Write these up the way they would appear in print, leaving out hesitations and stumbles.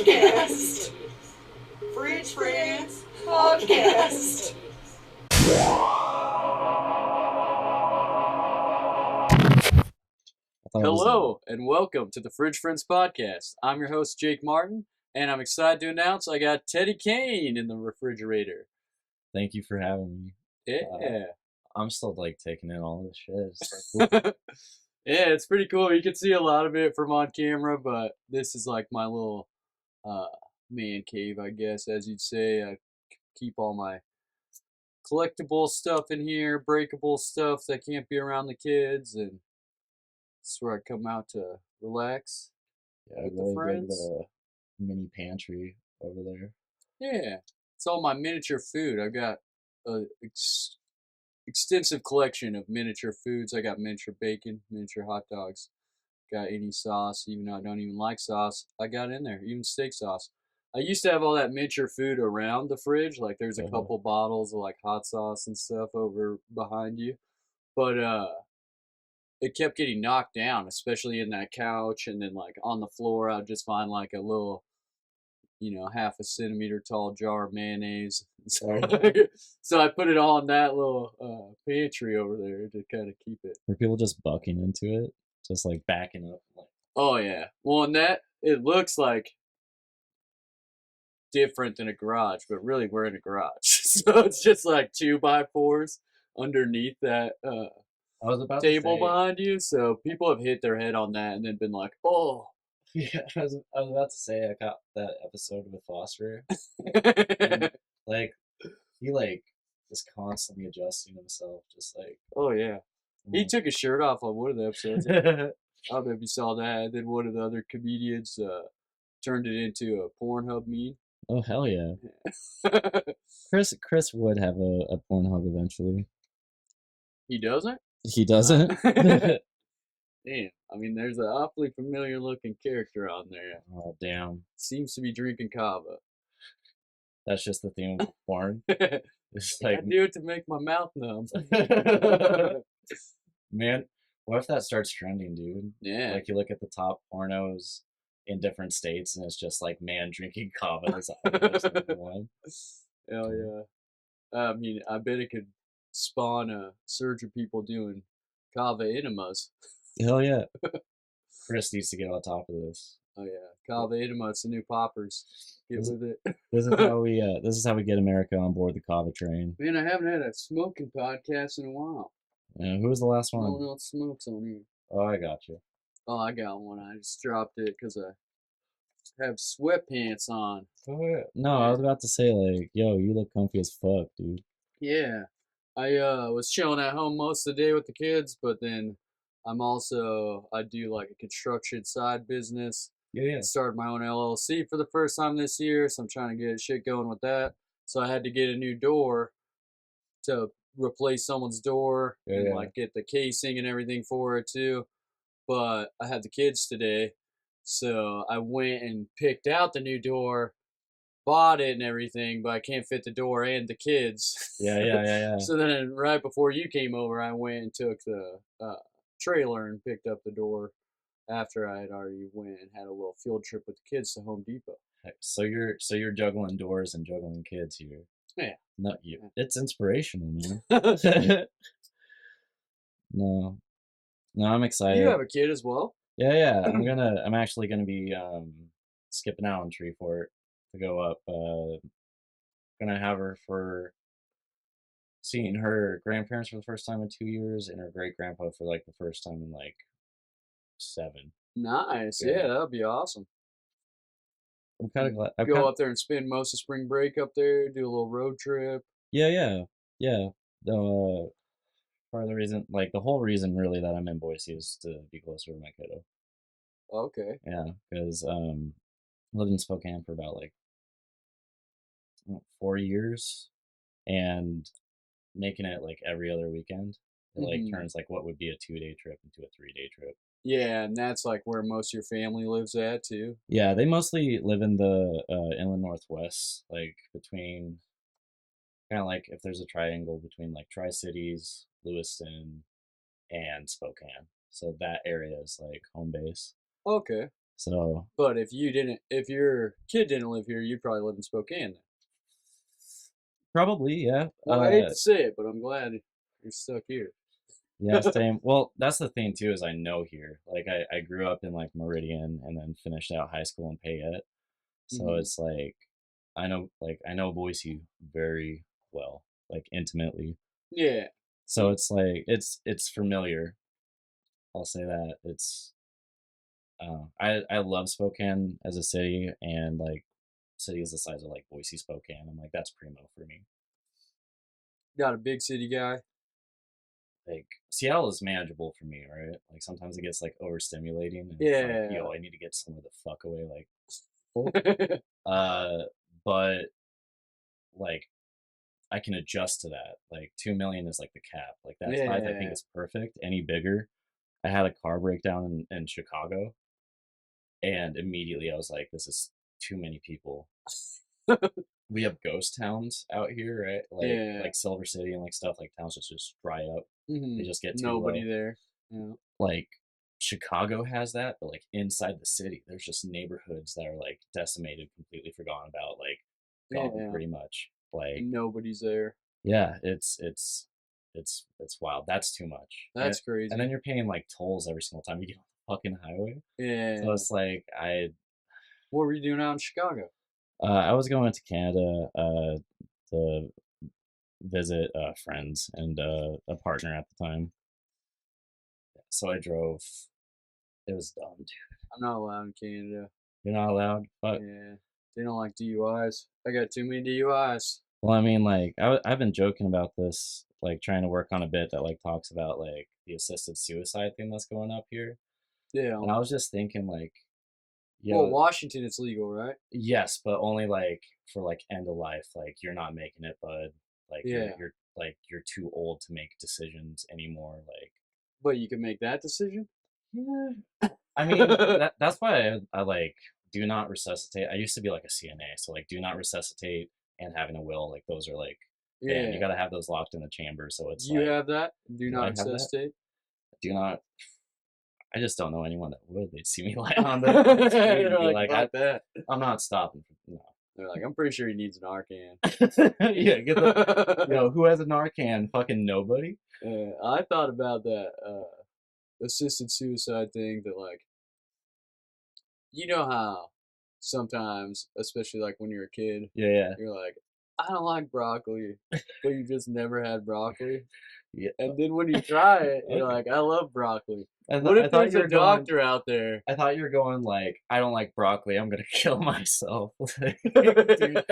Podcast. Fridge Friends Podcast. Hello and welcome to the Fridge Friends Podcast. I'm your host, Jake Martin, and I'm excited to announce I got Teddy Kane in the refrigerator. Thank you for having me. Yeah. I'm still taking in all this shit. It's Yeah, it's pretty cool. You can see a lot of it from on camera, but this is like my little man cave, I guess, as you'd say. I keep all my collectible stuff in here, breakable stuff that can't be around the kids, and it's where I come out to relax with the friends. The mini pantry over there. Yeah, it's all my miniature food. I got a extensive collection of miniature foods. I got miniature bacon, miniature hot dogs, got any sauce, even though I don't even like sauce. I got in there, even steak sauce. I used to have all that miniature food around the fridge. Like there's a couple bottles of like hot sauce and stuff over behind you. But it kept getting knocked down, especially in that couch, and then like on the floor I'd just find like a little, half a centimeter tall jar of mayonnaise. So I put it all in that little pantry over there to kind of keep it. Were people just bucking into it? Just like backing up? Oh yeah. Well, and that, it looks like different than a garage, but really we're in a garage. So it's just like 2x4s underneath that I was about table to say, behind you. So people have hit their head on that and then been like, oh. Yeah, I was about to say, I got that episode with Foster. And, he is constantly adjusting himself, just like. Oh yeah, he took his shirt off on one of the episodes. I don't know if you saw that. And then one of the other comedians turned it into a Pornhub meme. Oh hell yeah! Chris would have a Pornhub eventually. He doesn't. He doesn't. Damn, I mean, there's an awfully familiar looking character on there. Oh damn! Seems to be drinking kava. That's just the theme of porn. It's like, I do it to make my mouth numb. Man, what if that starts trending, dude? Yeah. Like you look at the top pornos in different states, and it's just like man drinking kava is one. Hell yeah! I mean, I bet it could spawn a surge of people doing kava enemas. Hell yeah! Chris needs to get on top of this. Oh yeah, kava enema, it's the new poppers. Get with it. This is how we get America on board the kava train. Man, I haven't had a smoking podcast in a while. Yeah, who was the last one? No one else smokes on here. Oh, I got you. Oh, I got one. I just dropped it because I have sweatpants on. Oh yeah. No, I was about to say yo, you look comfy as fuck, dude. Yeah, I was chilling at home most of the day with the kids, but then I do like a construction side business. Yeah. Started my own LLC for the first time this year, so I'm trying to get shit going with that. So I had to get a new door to replace someone's door and like get the casing and everything for it too. But I had the kids today, so I went and picked out the new door, bought it and everything, but I can't fit the door and the kids. Yeah. So then right before you came over, I went and took the trailer and picked up the door after I had already went and had a little field trip with the kids to Home Depot. So you're juggling doors and juggling kids here. Yeah. No, it's inspirational, man. No, I'm excited. You have a kid as well? Yeah. I'm actually gonna be skipping out on Treefort to go up. Gonna have her for seeing her grandparents for the first time in 2 years, and her great grandpa for the first time in 7. Nice. Yeah, that'd be awesome. I'm kind of glad. Go up there and spend most of spring break up there, do a little road trip. Yeah. No, part of the reason, the whole reason really that I'm in Boise is to be closer to my kiddo. Okay. Yeah, because I lived in Spokane for about 4 years, and making it every other weekend, it turns what would be a 2-day trip into a 3-day trip. Yeah, and that's where most of your family lives at too. Yeah, they mostly live in the inland northwest, between kind of if there's a triangle between Tri-Cities, Lewiston, and Spokane. So that area is home base. Okay. So But if your kid didn't live here, you'd probably live in Spokane. Then. probably, yeah. Well, I hate to say it, but I'm glad you're stuck here. Yeah, same. Well, that's the thing too, is I know here. Like I grew up in like Meridian and then finished out high school in Payette. So Mhm. it's like I know Boise very well, like intimately. Yeah. So it's like it's familiar. I'll say that. I love Spokane as a city, and like cities the size of like Boise, Spokane. I'm like, that's primo for me. Got a big city guy. Like Seattle is manageable for me, right? Like sometimes it gets like overstimulating, and it's like, Yeah. yo, I need to get somewhere the fuck away. Like, uh, but like I can adjust to that. Like 2 million is like the cap. Like that size, I think Yeah. is perfect. Any bigger, I had a car breakdown in Chicago, and immediately I was like, this is too many people. We have ghost towns out here, right? Yeah. Like Silver City and like stuff like towns just dry up. They just get too Nobody low. there. Yeah. Like Chicago has that, but like inside the city, there's just neighborhoods that are like decimated, completely forgotten about, like gone Yeah. pretty much. Like Nobody's there. yeah, it's wild. That's too much. That's And crazy. then you're paying like tolls every single time you get on the fucking highway. So Yeah. it's like What were you doing out in Chicago? I was going to Canada to visit friends and a partner at the time. So I drove. It was dumb, dude. I'm not allowed in Canada. You're not allowed. Fuck. Yeah. They don't like DUIs. I got too many DUIs. Well, I mean, like I've been joking about this, like trying to work on a bit that like talks about like the assisted suicide thing that's going up here. Yeah. And I was just thinking, like, Well, yo, Washington, it's legal, right? yes, but only like for like end of life. Like you're not making it, bud. Like Yeah. you're like you're too old to make decisions anymore. Like But you can make that decision? yeah. I mean that's why I like do not resuscitate. I used to be like a CNA, so like do not resuscitate and having a will, like those are like man, you Yeah. gotta have those locked in the chamber. So it's You like have that? Do do I not have that? resuscitate? Do not I just don't know anyone that would. They'd see me lying on the street and They're be like, fuck that. I'm not stopping. No. They're like, I'm pretty sure he needs an Arcan. Yeah, get the who has a Narcan? Fucking nobody. I thought about that assisted suicide thing that like you know how sometimes, especially like when you're a kid, Yeah. you're like, I don't like broccoli, but you just never had broccoli. Yeah. And then when you try it, you're Okay. like, I love broccoli. I What if thought there's you a were going. doctor out there? I thought you were going like, I don't like broccoli. I'm gonna kill myself. Like, dude,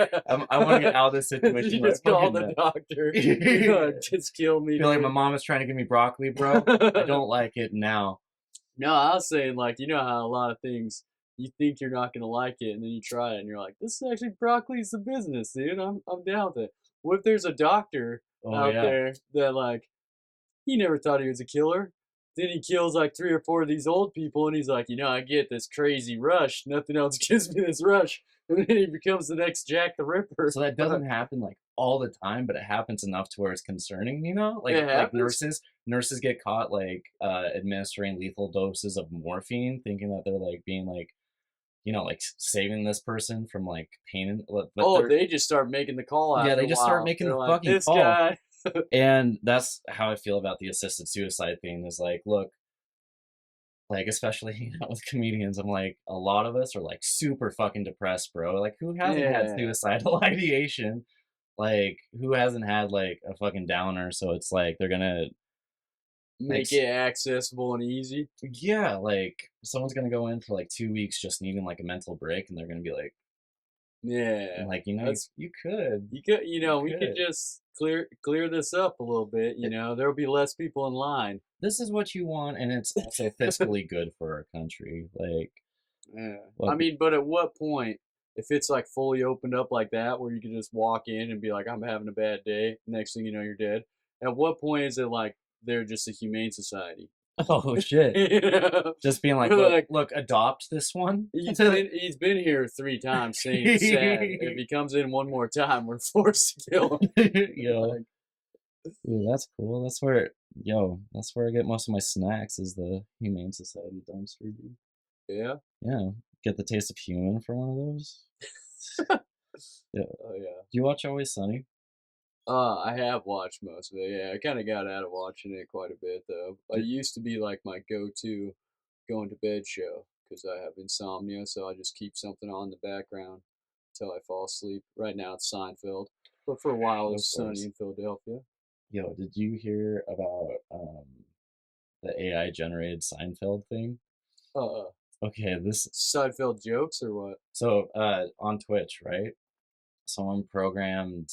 I want to get out of this situation. You where I just call fucking the doctor. You're like, just kill me. feel like my dude." mom is trying to give me broccoli, bro. I don't like it now. No, I was saying like you know how a lot of things you think you're not gonna like it, and then you try it, and you're like, this is actually broccoli's the business, dude. I'm down with it. What if there's a doctor Oh out yeah. there that like he never thought he was a killer. Then he kills like 3 or 4 of these old people, and he's like, you know, I get this crazy rush. Nothing else gives me this rush. And then he becomes the next Jack the Ripper. So that doesn't happen like all the time, but it happens enough to where it's concerning, you know? Like It happens? nurses get caught like administering lethal doses of morphine, thinking that they're like being like, you know, like saving this person from like pain and Oh, they just start making the call after yeah, they a just start while. making They're the like, fucking this call. guy. And that's how I feel about the assisted suicide thing is like, look, like especially you know, with comedians, I'm like, a lot of us are like super fucking depressed, bro. Like who hasn't had Yeah. suicidal ideation? Like who hasn't had like a fucking downer? So it's like they're gonna Make it accessible and easy. yeah, like someone's gonna go in for like 2 weeks just needing like a mental break, and they're gonna be like, Yeah. like you know, That's- you could. You could, you know, we could. could just clear this up a little bit. You know, there'll be less people in line. This is what you want, and it's also fiscally good for our country. Like, Yeah. well, I mean, but at what point, if it's like fully opened up like that, where you can just walk in and be like, I'm having a bad day, next thing you know, you're dead. At what point is it like they're just a humane society? oh shit. You know? Just being like, look, adopt this one. He's been here 3 times saying it's sad. If he comes in one more time, we're forced to kill him. Yo, Like, ooh, that's cool. That's where I get most of my snacks is the Humane Society dumpster, dude. Yeah. Yeah, get the taste of human for one of those. Yeah. Oh yeah. Do you watch Always Sunny? I have watched most of it. Yeah, I kind of got out of watching it quite a bit though. I Did, used to be like my go-to going to bed show because I have insomnia, so I just keep something on in the background until I fall asleep. Right now it's Seinfeld, but for a while it of was Sunny course. in Philadelphia. Yo, did you hear about the AI generated Seinfeld thing? Uh, Okay, this Seinfeld jokes or what? so on Twitch, right? Someone programmed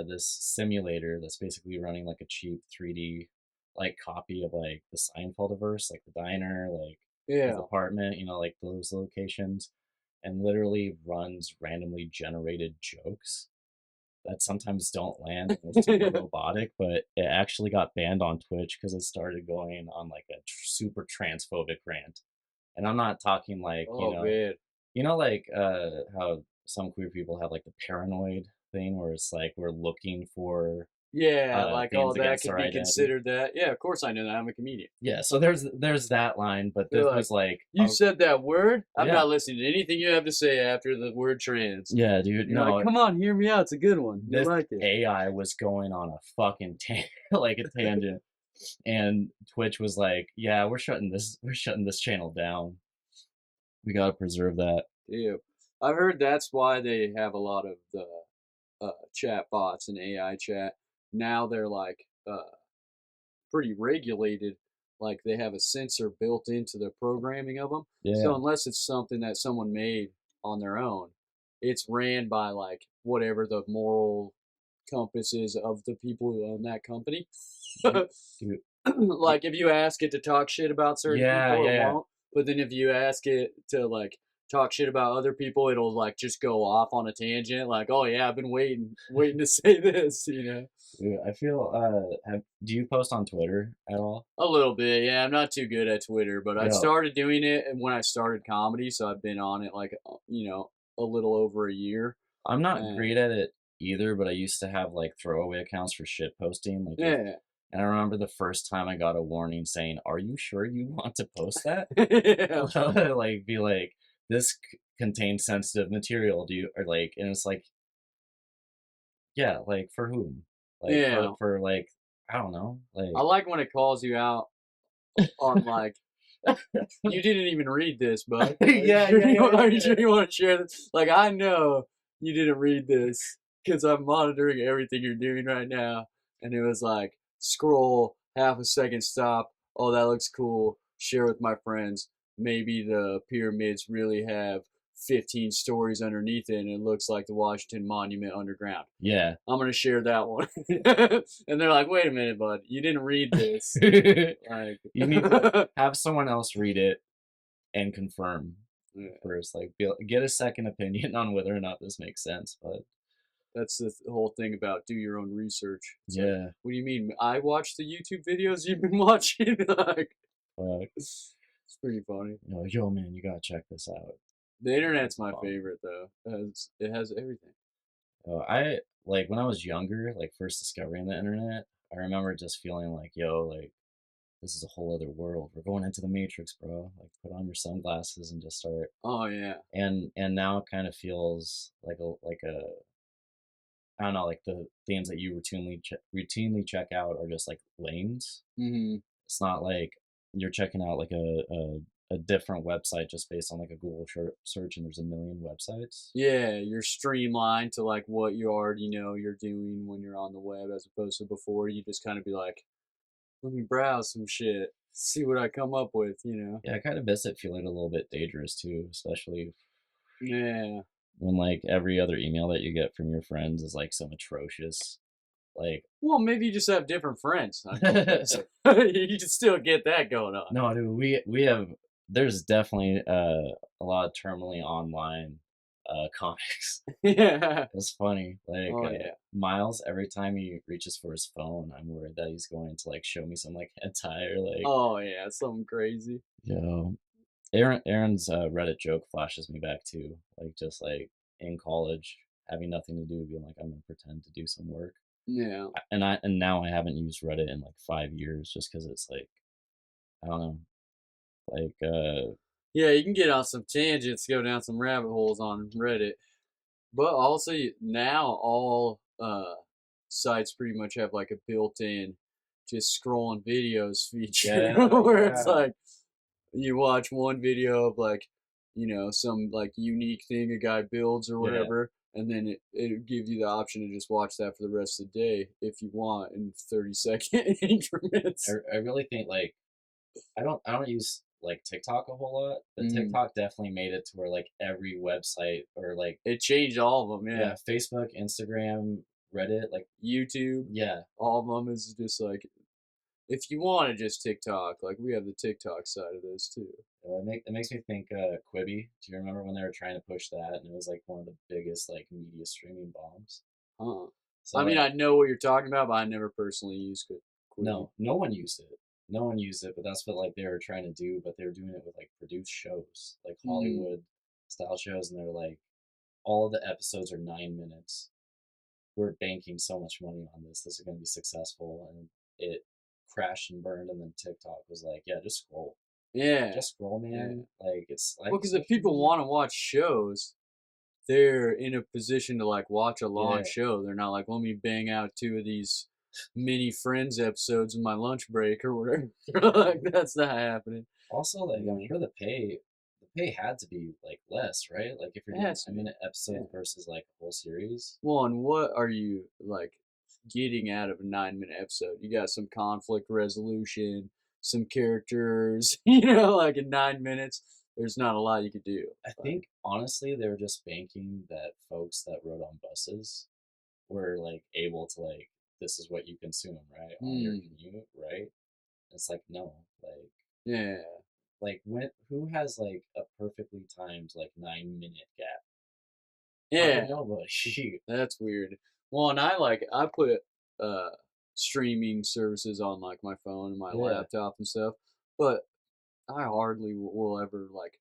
this simulator that's basically running like a cheap 3D like copy of like the Seinfeldiverse, like the diner, like his Yeah. apartment, you know, like those locations, and literally runs randomly generated jokes that sometimes don't land and they're super robotic, but it actually got banned on Twitch because it started going on like a super transphobic rant. And I'm not talking like, Oh man. like how some queer people have like the paranoid thing where it's like we're looking for Yeah, like oh things that against could our be identity. considered that. Yeah, of course I know that. I'm a comedian. Yeah, so there's that line, but They're this like, was like, you said that word? I'm yeah, not listening to anything you have to say after the word trans. yeah, dude, You're like, no, come on, hear me out. It's a good one. You this like it. AI was going on a fucking like a tangent, and Twitch was like, yeah, we're shutting this channel down. We gotta preserve that. Yeah. I've heard that's why they have a lot of the chat bots and AI chat. Now they're like pretty regulated. Like they have a sensor built into the programming of them. So Yeah, unless it's something that someone made on their own, it's ran by like whatever the moral compass is of the people who own that company. dude, dude, Like if you ask it to talk shit about certain yeah, people, it yeah. won't. But then if you ask it to like talk shit about other people, it'll like just go off on a tangent. Like, oh yeah, I've been waiting to say this. Dude, I feel do you post on Twitter at all? A little bit, yeah. I'm not too good at Twitter, but I Yo, started doing it when I started comedy, so I've been on it like a little over a year. I'm not And great at it either, but I used to have like throwaway accounts for shit posting. Like if yeah, and I remember the first time I got a warning saying, "Are you sure you want to post that?" yeah, Like be like, "This contains sensitive material." Do you or like and it's like, yeah, like for whom? Like yeah. for like I don't know. I Like like when it calls you out on like you didn't even read this, bud. yeah, yeah, yeah, Are yeah, you yeah. sure you want to share this? Like I know you didn't read this because I'm monitoring everything you're doing right now, and it was like scroll half a second, stop. Oh, that looks cool. Share with my friends. Maybe the pyramids really have 15 stories underneath it, and it looks like the Washington Monument underground. Yeah. I'm gonna share that one. And they're like, wait a minute, bud, you didn't read this. Like, You need to have someone else read it and confirm yeah, first. Like, get a second opinion on whether or not this makes sense. But that's the whole thing about do your own research. It's like, yeah, what do you mean? I watch the YouTube videos you've been watching. Like, fuck. it's pretty funny. Yo, man, you gotta check this out. The internet's It's my fun. favorite though. It has everything. I like when I was younger, like first discovering the internet. I remember just feeling like, yo, like this is a whole other world. We're going into the matrix, bro. Like, put on your sunglasses and just start. Oh yeah. And now it kind of feels like a I don't know, like the things that you routinely check out are just like lanes. Hmm. It's not like you're checking out like a different website just based on like a Google search and there's a million websites. Yeah, you're streamlined to like what you already know you're doing when you're on the web, as opposed to before you just kind of be like, let me browse some shit, see what I come up with. Yeah, I kind of miss it feeling a little bit dangerous too, especially Yeah. when like every other email that you get from your friends is like so atrocious. Like, Well, maybe you just have different friends. I know this. You can still get that going on. no, dude, we have there's definitely a lot of terminally online comics. Yeah. It's funny. Like Oh yeah. Miles, every time he reaches for his phone, I'm worried that he's going to like show me some like hentai or like, Oh yeah. Something crazy. yo. Aaron's Reddit joke flashes me back too. Like just like in college, having nothing to do, being like, I'm gonna pretend to do some work. Yeah. And now I haven't used Reddit in like 5 years just because it's like I don't know, like Yeah, you can get on some tangents, go down some rabbit holes on Reddit. But also now all sites pretty much have like a built-in just scrolling videos feature where it's Yeah. like you watch one video of like some like unique thing a guy builds or Yeah. whatever, and then it gives you the option to just watch that for the rest of the day if you want in 30-second increments. I really think like I don't use like TikTok a whole lot, but Mm. TikTok definitely made it to where like every website or like It changed all of them, yeah, Facebook, Instagram, Reddit, like YouTube, yeah, all of them is just like if you want to just TikTok, like we have the TikTok side of this too. it makes me think Quibi. Do you remember when they were trying to push that and it was like one of the biggest like media streaming bombs? Huh. So I mean, like, I know what you're talking about, but I never personally used Quibi. no one used it. No one used it, but that's what like they were trying to do. But they were doing it with like produced shows, like Hollywood style shows, and they're like all the episodes are 9 minutes. We're banking so much money on this. This is going to be successful, and it crashed and burned. And then TikTok was like, yeah, just scroll. Yeah. Just scroll, man. Like it's like well, because if people want to watch shows, they're in a position to like watch a long show. They're not like, let me bang out 2 of these mini Friends episodes in my lunch break or whatever. Like that's not happening. Also, like I'm sure the pay had to be like less, right? Like if you're doing 9-minute episodes versus like a whole series. Well, and what are you like getting out of a 9-minute episode? You got some conflict resolution, some characters, like in 9 minutes, there's not a lot you could do. I think honestly they were just banking that folks that rode on buses were like able to like this is what you consume, right? On your commute, right? It's like no, like yeah. Like who has like a perfectly timed like 9-minute gap? Yeah. Nobody. That's weird. Well, and I put streaming services on like my phone and my laptop and stuff, but I hardly will ever like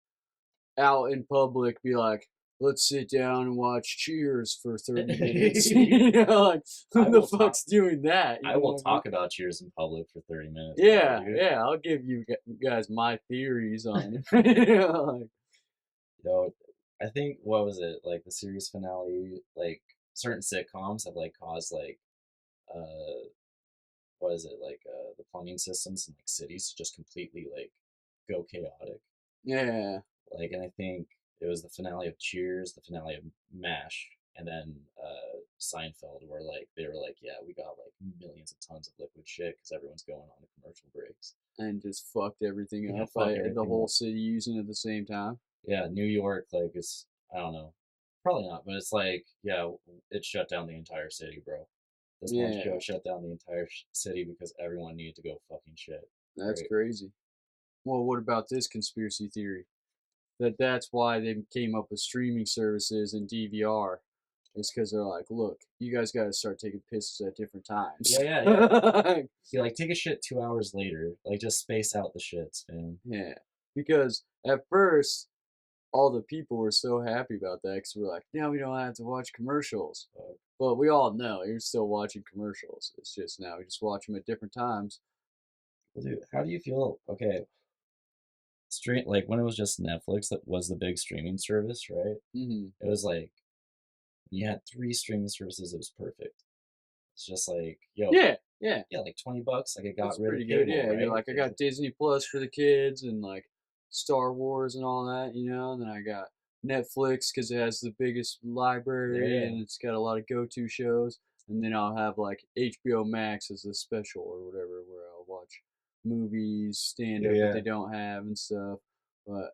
out in public be like, let's sit down and watch Cheers for 30 minutes. Like who the fuck's doing that? I will talk about Cheers in public for 30 minutes. Yeah, I'll give you guys my theories on it. I think what was it like the series finale? Like certain sitcoms have like caused like what is it like the plumbing systems in like cities to just completely like go chaotic. Yeah. Like, and I think it was the finale of Cheers, the finale of MASH, and then Seinfeld, where like they were like, yeah, we got like millions of tons of liquid shit because everyone's going on the commercial breaks and just fucked everything up. The whole city using it at the same time. Yeah, New York, like it's I don't know, probably not, but it's like yeah, it shut down the entire city, bro. This one show shut down the entire city because everyone needed to go fucking shit. That's crazy. Well, what about this conspiracy theory? That's why they came up with streaming services and DVR. It's because they're like, look, you guys got to start taking pisses at different times. Yeah. You like take a shit 2 hours later. Like just space out the shits, man. Yeah, because at first, all the people were so happy about that because we're like, now we don't have to watch commercials. But we all know you're still watching commercials. It's just now we just watch them at different times. Well, dude, how do you feel? Okay, like when it was just Netflix that was the big streaming service, right? Mm-hmm. It was like you had 3 streaming services. It was perfect. It's just like yeah, like $20. Like it got rid pretty of cable, good. Yeah, right? you're like I got Disney Plus for the kids and like Star Wars and all that, and then I got Netflix because it has the biggest library and it's got a lot of go-to shows. And then I'll have like HBO Max as a special or whatever where I'll watch movies, stand-up that they don't have and stuff. But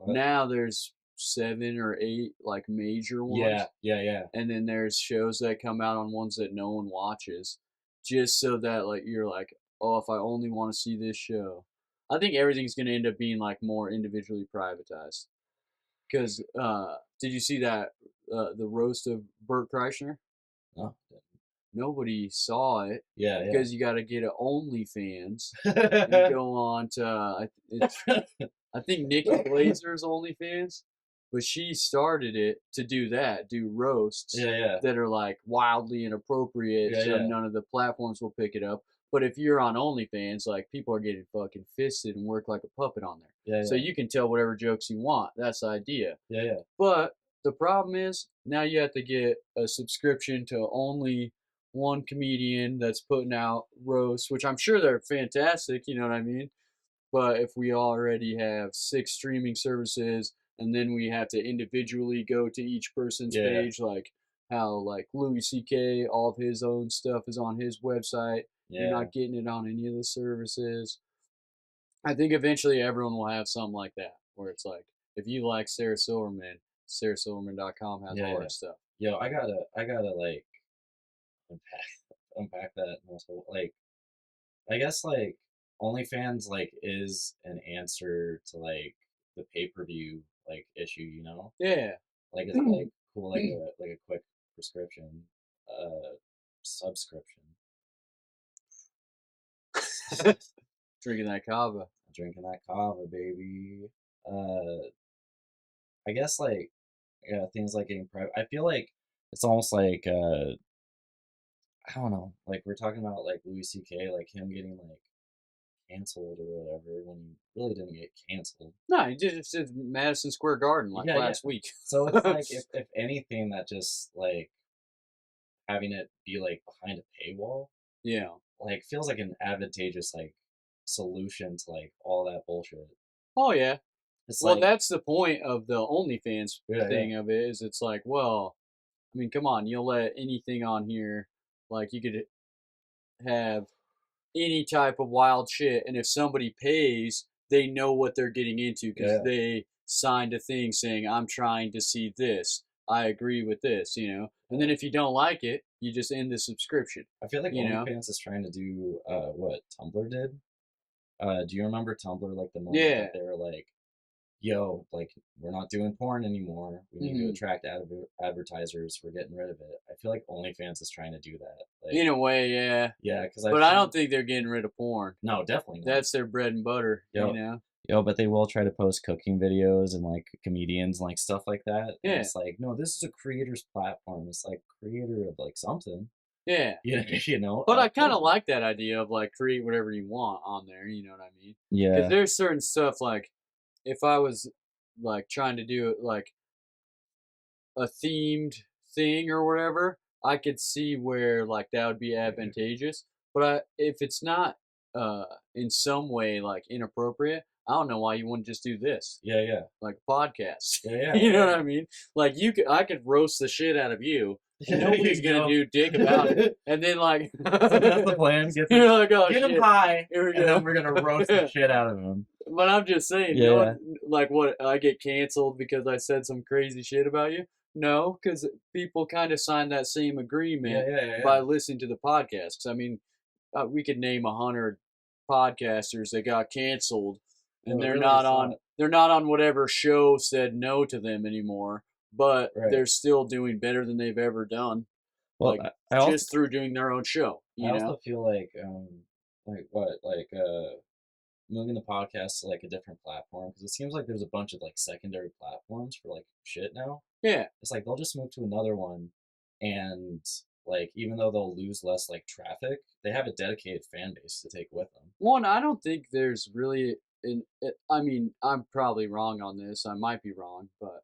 now there's 7 or 8 like major ones. Yeah. And then there's shows that come out on ones that no one watches, just so that like you're like, oh, if I only want to see this show. I think everything's gonna end up being like more individually privatized. Because did you see that the roast of Bert Kreischer? No. Nobody saw it. Yeah. Because you got to get an OnlyFans and go on to I think Nikki Glazer's OnlyFans, but she started it to do roasts that are like wildly inappropriate, so none of the platforms will pick it up. But if you're on OnlyFans, like people are getting fucking fisted and work like a puppet on there. Yeah, So yeah. you can tell whatever jokes you want. That's the idea. Yeah, yeah. But the problem is now you have to get a subscription to only one comedian that's putting out roasts, which I'm sure they're fantastic, you know what I mean? But if we already have 6 streaming services and then we have to individually go to each person's Yeah. page, like how like Louis C.K., all of his own stuff is on his website. You're Yeah. not getting it on any of the services. I think eventually everyone will have something like that, where it's like, if you like Sarah Silverman, sarahsilverman.com has Yeah, all yeah. her stuff. Yo, I gotta like unpack that also. Like, I guess like OnlyFans like is an answer to like the pay-per-view like issue, you know? Yeah. Like it's like cool like a quick prescription subscription. Drinking that kava. Drinking that kava, baby. I guess like yeah, things like getting private. I feel like it's almost like I don't know, like we're talking about like Louis C.K., like him getting like canceled or whatever when he really didn't get canceled. No, he did Madison Square Garden like Yeah, yeah. last week. So it's like if anything that just like having it be like behind a paywall, Yeah. like feels like an advantageous like solution to like all that bullshit. Oh yeah. It's Well, like that's the point of the OnlyFans yeah, thing of it is it's like, well, I mean, come on, you'll let anything on here, like you could have any type of wild shit, and if somebody pays, they know what they're getting into because yeah. they signed a thing saying, I'm trying to see this. I agree with this, you know. And then if you don't like it, you just end the subscription. I feel like you know? OnlyFans is trying to do what Tumblr did. Do you remember Tumblr like the moment Yeah. that they were like, yo, like we're not doing porn anymore. We need to attract advertisers. We're getting rid of it. I feel like OnlyFans is trying to do that. Like, In a way, yeah. yeah, because But I don't think they're getting rid of porn. No, definitely not. That's their bread and butter, Yo. you know. Yo, but they will try to post cooking videos and like comedians and like stuff like that. Yeah. And it's like, no, this is a creator's platform. It's like creator of like something. Yeah. You know. But I kind of like that idea of like create whatever you want on there. You know what I mean? Yeah. Because there's certain stuff like if I was like trying to do it like a themed thing or whatever, I could see where like that would be advantageous. But if it's not in some way like inappropriate, I don't know why you wouldn't just do this. Yeah, yeah. Like a podcast. Yeah, You know what I mean? Like I could roast the shit out of you. And nobody's gonna do dick about it. And then like So that's the plan. You're like, oh, Get him shit. high, Here we and go. then we're gonna roast the shit out of him. But I'm just saying, Yeah. no one, like what, I get canceled because I said some crazy shit about you? No, because people kind of signed that same agreement Yeah. by listening to the podcast. 'Cause I mean, we could name 100 podcasters that got canceled, and No, it they're really not is on. not. They're not on whatever show said no to them anymore. But Right. they're still doing better than they've ever done. Well, like I also, just through doing their own show. You I know? also feel like moving the podcast to like a different platform because it seems like there's a bunch of like secondary platforms for like shit now. Yeah. It's like they'll just move to another one, and like even though they'll lose less like traffic, they have a dedicated fan base to take with them. One, I don't think there's really I mean, I'm probably wrong on this. I might be wrong, but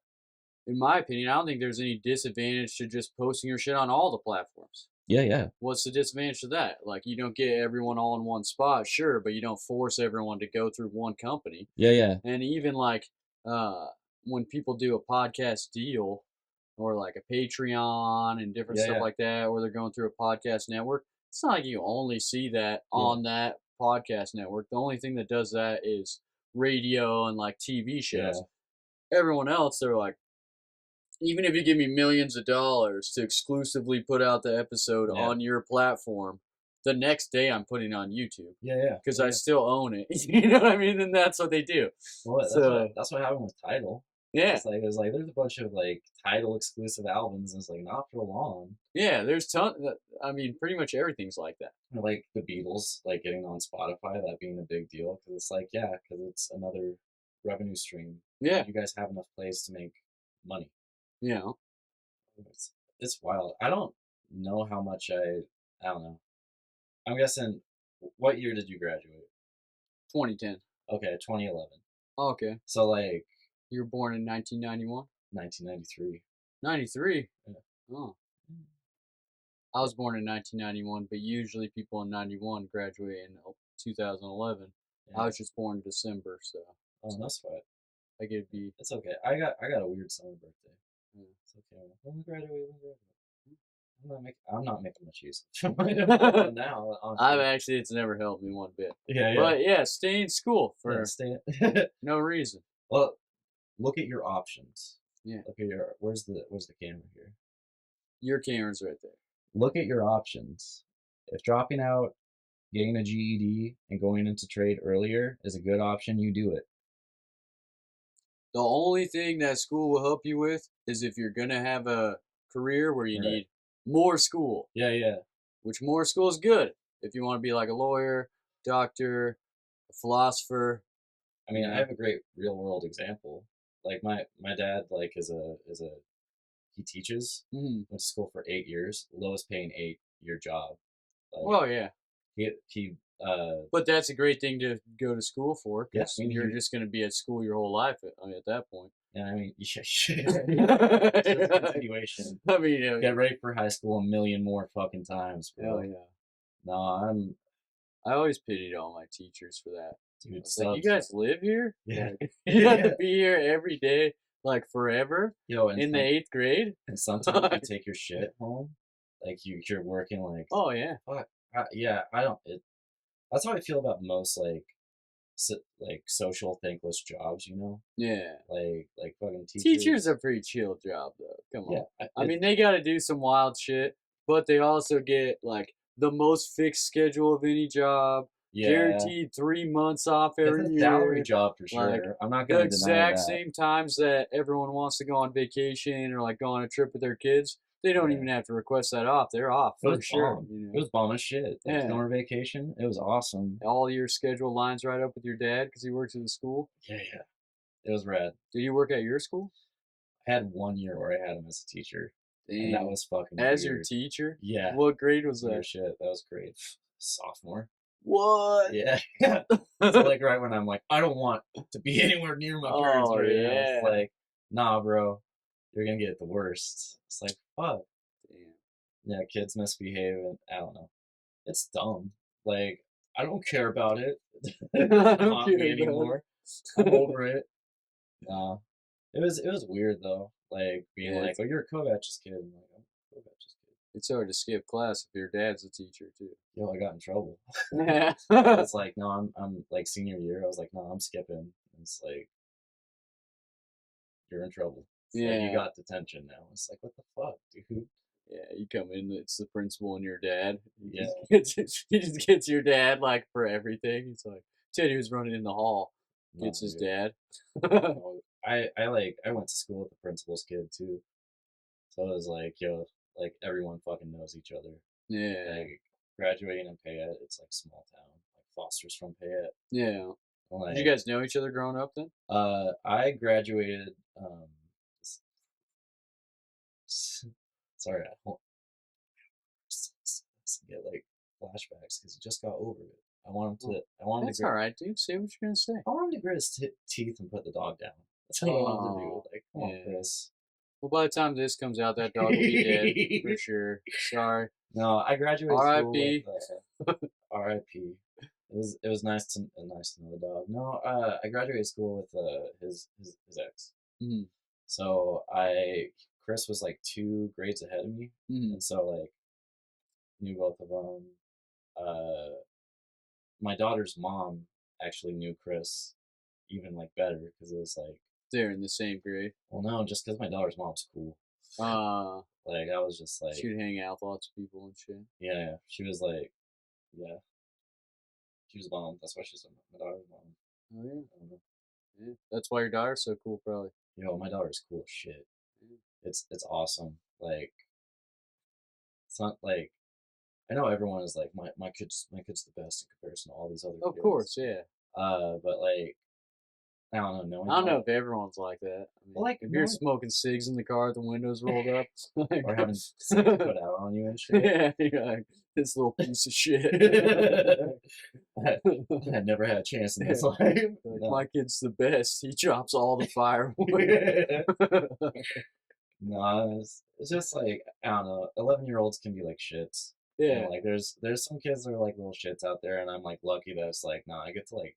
in my opinion, I don't think there's any disadvantage to just posting your shit on all the platforms. Yeah. What's the disadvantage to that? Like, you don't get everyone all in one spot, sure, but you don't force everyone to go through one company. Yeah. And even like when people do a podcast deal or like a Patreon and different stuff like that, or they're going through a podcast network, it's not like you only see that on that podcast network. The only thing that does that is radio and like TV shows. Everyone else, they're like, even if you give me millions of dollars to exclusively put out the episode on your platform, the next day I'm putting it on YouTube. Yeah. Because I still own it. You know what I mean? And that's what they do. Well, that's what happened with Tidal. Yeah. It's like there's a bunch of like Tidal exclusive albums, and it's like not for long. Yeah, there's I mean, pretty much everything's like that. Like the Beatles, like getting on Spotify, that being a big deal because it's like because it's another revenue stream. Yeah. You guys have enough plays to make money. You know. It's wild. I don't know how much I don't know. I'm guessing What year did you graduate? 2010. Okay, 2011. Okay. So like You were born in 1991? 1993. 93? Yeah. Oh. I was born in 1991, but usually people in 91 graduate in 2011. Yeah. I was just born in December, so Oh, that's fine. I could be. It's okay. I got a weird summer birthday. Yeah. It's okay. When we graduate, I'm not making much use of it now. I've Honestly. actually, it's never helped me one bit. Yeah. But yeah, stay in school Yeah, for stay. no reason. Well, look at your options. Yeah. Look at your where's the camera here? Your camera's right there. Look at your options. If dropping out, getting a GED, and going into trade earlier is a good option, you do it. The only thing that school will help you with is if you're gonna have a career where you Right. need more school. Yeah. Which more school is good. If you want to be like a lawyer, doctor, a philosopher. I mean, Yeah. I have a great real world example. Like my dad, like is a he teaches. Mhm. Went to school for 8 years, lowest paying 8-year job. Like Well, yeah. he But that's a great thing to go to school for, Yeah, because I mean, you're you- just going to be at school your whole life at that point. yeah, I mean, yeah, it's just a continuation. I mean, yeah. Get ready for high school a million more fucking times, bro. Hell yeah. No, I always pitied all my teachers for that. dude. It's like, you subs- guys live here? Yeah. Like, you have to be here every day, like forever, Yo, and in the 8th grade? and sometimes you take your shit home, like you're working like Oh, yeah. yeah. I don't. That's how I feel about most like social thankless jobs. You know, Yeah. like fucking Teachers are a pretty chill job, though. Come on. Yeah, I mean, they got to do some wild shit, but they also get, like, the most fixed schedule of any job. yeah. Guaranteed 3 months off every It's a year. salary job for sure. Like, I'm not The gonna deny exact that. same times that everyone wants to go on vacation or like go on a trip with their kids, they don't Yeah. even have to request that off. They're off It for was sure. bomb. You know? It was bomb as shit. Like Yeah. summer vacation. It was awesome. All your schedule lines right up with your dad because he works at the school. Yeah. It was rad. Did you work at your school? I had 1 year where I had him as a teacher, and that Damn. was fucking As weird. your teacher? Yeah. What grade was Weird that? shit. That was great. Sophomore. What? Yeah. So like right when I'm like, I don't want to be anywhere near my parents Oh, right now. yeah. It's like, nah, bro, you're gonna get the worst. It's like, fuck. Damn. Yeah, kids misbehave, and I don't know. It's dumb. Like, I don't care about it. It doesn't haunt me care about it. anymore. I'm over it. Nah. It was weird though. Like being Yeah, like, oh, you're a Kovach's kid. I'm like, I'm a Kovach's kid. It's hard to skip class if your dad's a teacher too. Yo, I got in trouble. Yeah. It's like, no, I'm like senior year. I was like, no, I'm skipping. And it's like, you're in trouble. It's like, you Yeah. got detention now. It's like, what the fuck, dude? Yeah, you come in, it's the principal and your dad. Yeah. He just gets your dad like for everything. He's like, Teddy was running in the hall. No, Gets his dude. dad. No, I went to school with the principal's kid too. So it was like, yo, like everyone fucking knows each other. Yeah. Like graduating in Payette, it's like small town. Like Foster's from Payette. Yeah. Like, Did you guys know each other growing up then? I graduated. Sorry, I don't get like flashbacks because he just got over it. I want him to. I want him That's to. all right, dude. Say what you're gonna say. I want him to grit his teeth and put the dog down. That's what I want him to do. Oh, Like, come on, yeah. Chris. Well, by the time this comes out, that dog will be dead for sure. Sorry. No, I graduated school R.I.P.. with R.I.P. It was nice to know the dog. No, I graduated school with his ex. Mhm. So Chris was like 2 grades ahead of me, Mhm. and so like knew both of them. My daughter's mom actually knew Chris even like better because it was like, They're in the same grade. well, no, just because my daughter's mom's cool. Like I was just like, She'd hang out with lots of people and shit. yeah, she was like, yeah, she was mom. That's why she's my daughter's mom. Oh yeah. I don't know. Yeah. That's why your daughter's so cool, probably. Yo, my daughter's cool as shit. Yeah. It's awesome. Like, it's not like, I know everyone is like, my kid's the best in comparison to all these other Of kids. course, yeah. But like, I don't know, knowing I don't know how, if everyone's like that. I mean, well, like, if you're knowing, smoking cigs in the car with the windows rolled up, it's like, or having something put out on you and shit. yeah, you're like, this little piece of shit. I never had a chance in this life. Like, No. my kid's the best. He drops all the firewood. No, it's just like, I don't know. 11-year-olds can be like shits. You Yeah. know, like there's some kids that are like little shits out there, and I'm like lucky that it's like, nah, I get to like,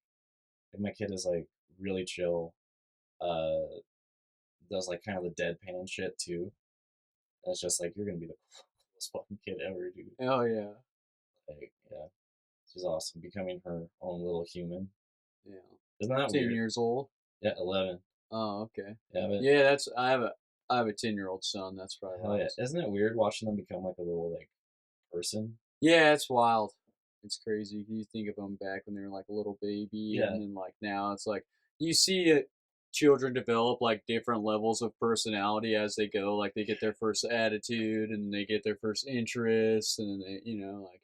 if my kid is like really chill, uh, does like kind of the deadpan shit too. And it's just like you're gonna be the coolest fucking kid ever, dude. Oh yeah. Like, yeah, she's awesome, becoming her own little human. Yeah. Isn't that 10 weird? years old. Yeah, 11. Oh, okay. Yeah, but Yeah, that's I have a 10-year-old son. That's probably hell why. yeah, isn't it weird watching them become like a little like person? Yeah, it's wild. It's crazy. You think of them back when they were like a little baby, Yeah. and then like now it's like you see it. Children develop like different levels of personality as they go. Like they get their first attitude, and they get their first interests, and they, like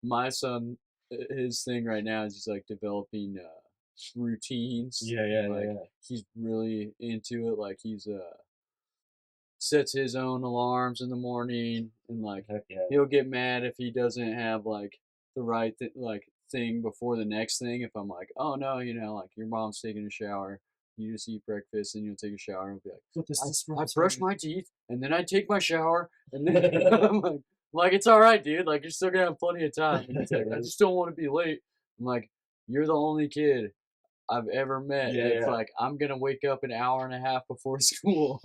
my son, his thing right now is he's like developing routines. Yeah, yeah, Like yeah, he's really into it. Like he's sets his own alarms in the morning, and like yeah. Heck yeah. he'll get mad if he doesn't have like the right thing before the next thing. If I'm like, oh no, like your mom's taking a shower, you just eat breakfast and you'll take a shower, and be like, But this I disrupts brush me. my teeth and then I take my shower and then I'm like, it's all right, dude. Like you're still gonna have plenty of time. And he's like, I just don't want to be late. I'm like, you're the only kid I've ever met. Yeah, It's yeah. like I'm gonna wake up an hour and a half before school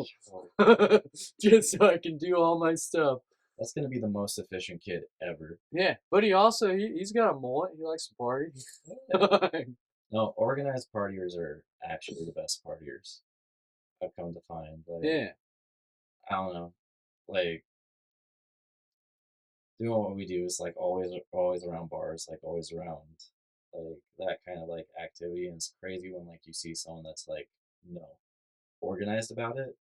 Oh, just so I can do all my stuff. that's gonna be the most efficient kid ever. Yeah, but he's got a mullet. He likes to party. No, organized partiers are actually the best partiers. I've come to find. Like, Yeah, I don't know, like doing what we do is like always around bars, like always around like that kind of like activity. And it's crazy when like you see someone that's like no organized about it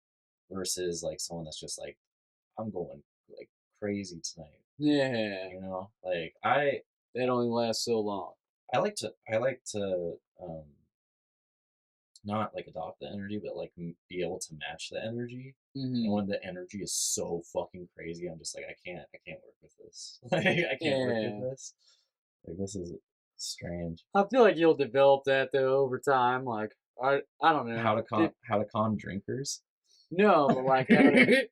versus like someone that's just like I'm going like crazy tonight. yeah. You know, like I That only lasts so long. I like to not like adopt the energy, but like be able to match the energy. And Hmm. when the energy is so fucking crazy, I'm just like I can't work with this. Like I can't work Yeah, with this. Like this is strange. I feel like you'll develop that though over time. Like I don't know. How to con drinkers? No, but like how to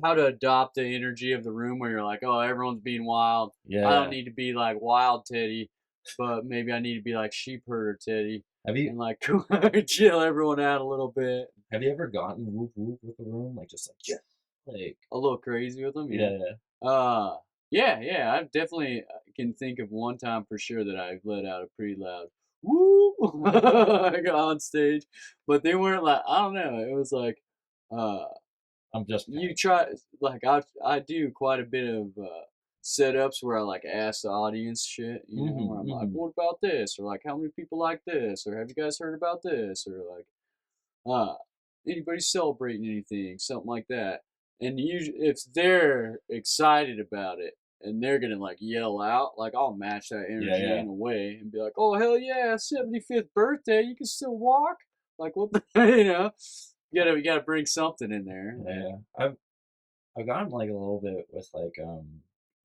how to adopt the energy of the room where you're like, oh, everyone's being wild. I don't Yeah. need to be like wild Teddy, but maybe I need to be like sheep herder Teddy Have you and like chill everyone out a little bit. have you ever gotten whoop whoop with the room? Like just like yeah. Like A little crazy with them, yeah. yeah. Yeah. I definitely can think of one time for sure that I let out a pretty loud woo like on stage, but they weren't like I don't know. It was like uh I'm just you panicking. try like I do quite a bit of setups where I like ask the audience shit, where I'm like, Mhm. what about this, or like how many people like this, or have you guys heard about this, or like uh anybody celebrating anything, something like that. And usually if they're excited about it and they're gonna like yell out, like I'll match that Yeah, energy yeah. in a way and be like, oh hell yeah, 75th birthday, you can still walk, like what the you gotta bring something in there. Yeah. I've gotten like a little bit with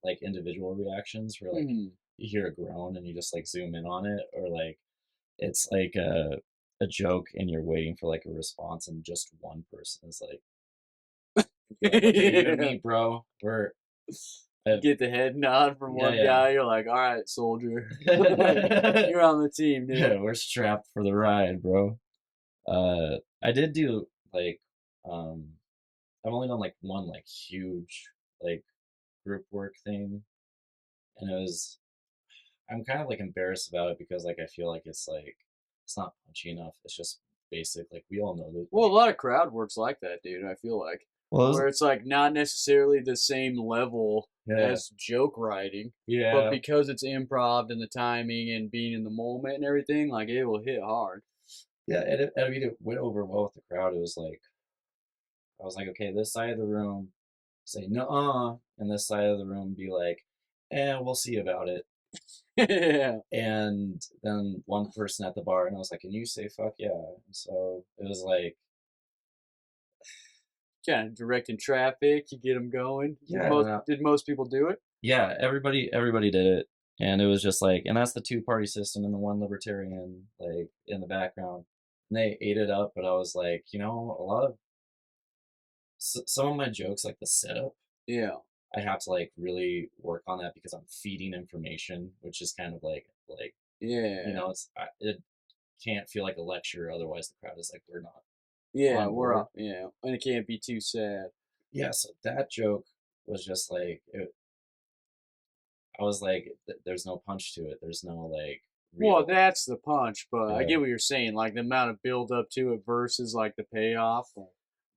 like individual reactions where like Mhm. you hear a groan and you just like zoom in on it, or like it's like a joke and you're waiting for like a response and just one person is like, okay, you and me, bro. Get the head nod from Yeah, one yeah. guy. You're like, all right, soldier, you're on the team, dude. Yeah, we're strapped for the ride, bro. I did do like um I've only done like one like huge like group work thing, and it was I'm kind of like embarrassed about it because like I feel like it's not punchy enough. It's just basic. Like we all know that. Well, a Like, lot of crowd works like that, dude. I feel like well, it was, where it's like not necessarily the same level yeah, as joke writing, but yeah, because it's improv and the timing and being in the moment and everything, like it will hit hard. yeah. I mean, it went over well with the crowd. It was like I was like, okay, this side of the room say no, and this side of the room be like, we'll see about it. Yeah. And then one person at the bar, and I was like, "Can you say fuck yeah?" And so it was like, Kind of directing traffic, you get them going. yeah, Did most people do it? yeah, everybody did it, and it was just like, and that's the two-party system and the one libertarian like in the background. And they ate it up, but I was like, a lot of some of my jokes, like the setup, Yeah. I have to like really work on that because I'm feeding information, which is kind of like Yeah. it can't feel like a lecture, otherwise the crowd is like, we're not Yeah, on we're board. up. Yeah, and it can't be too sad. Yeah, so that joke was just like I was like, there's no punch to it. There's no like Well, real. that's the punch, but I Yeah, get what you're saying. Like the amount of build up to it versus like the payoff.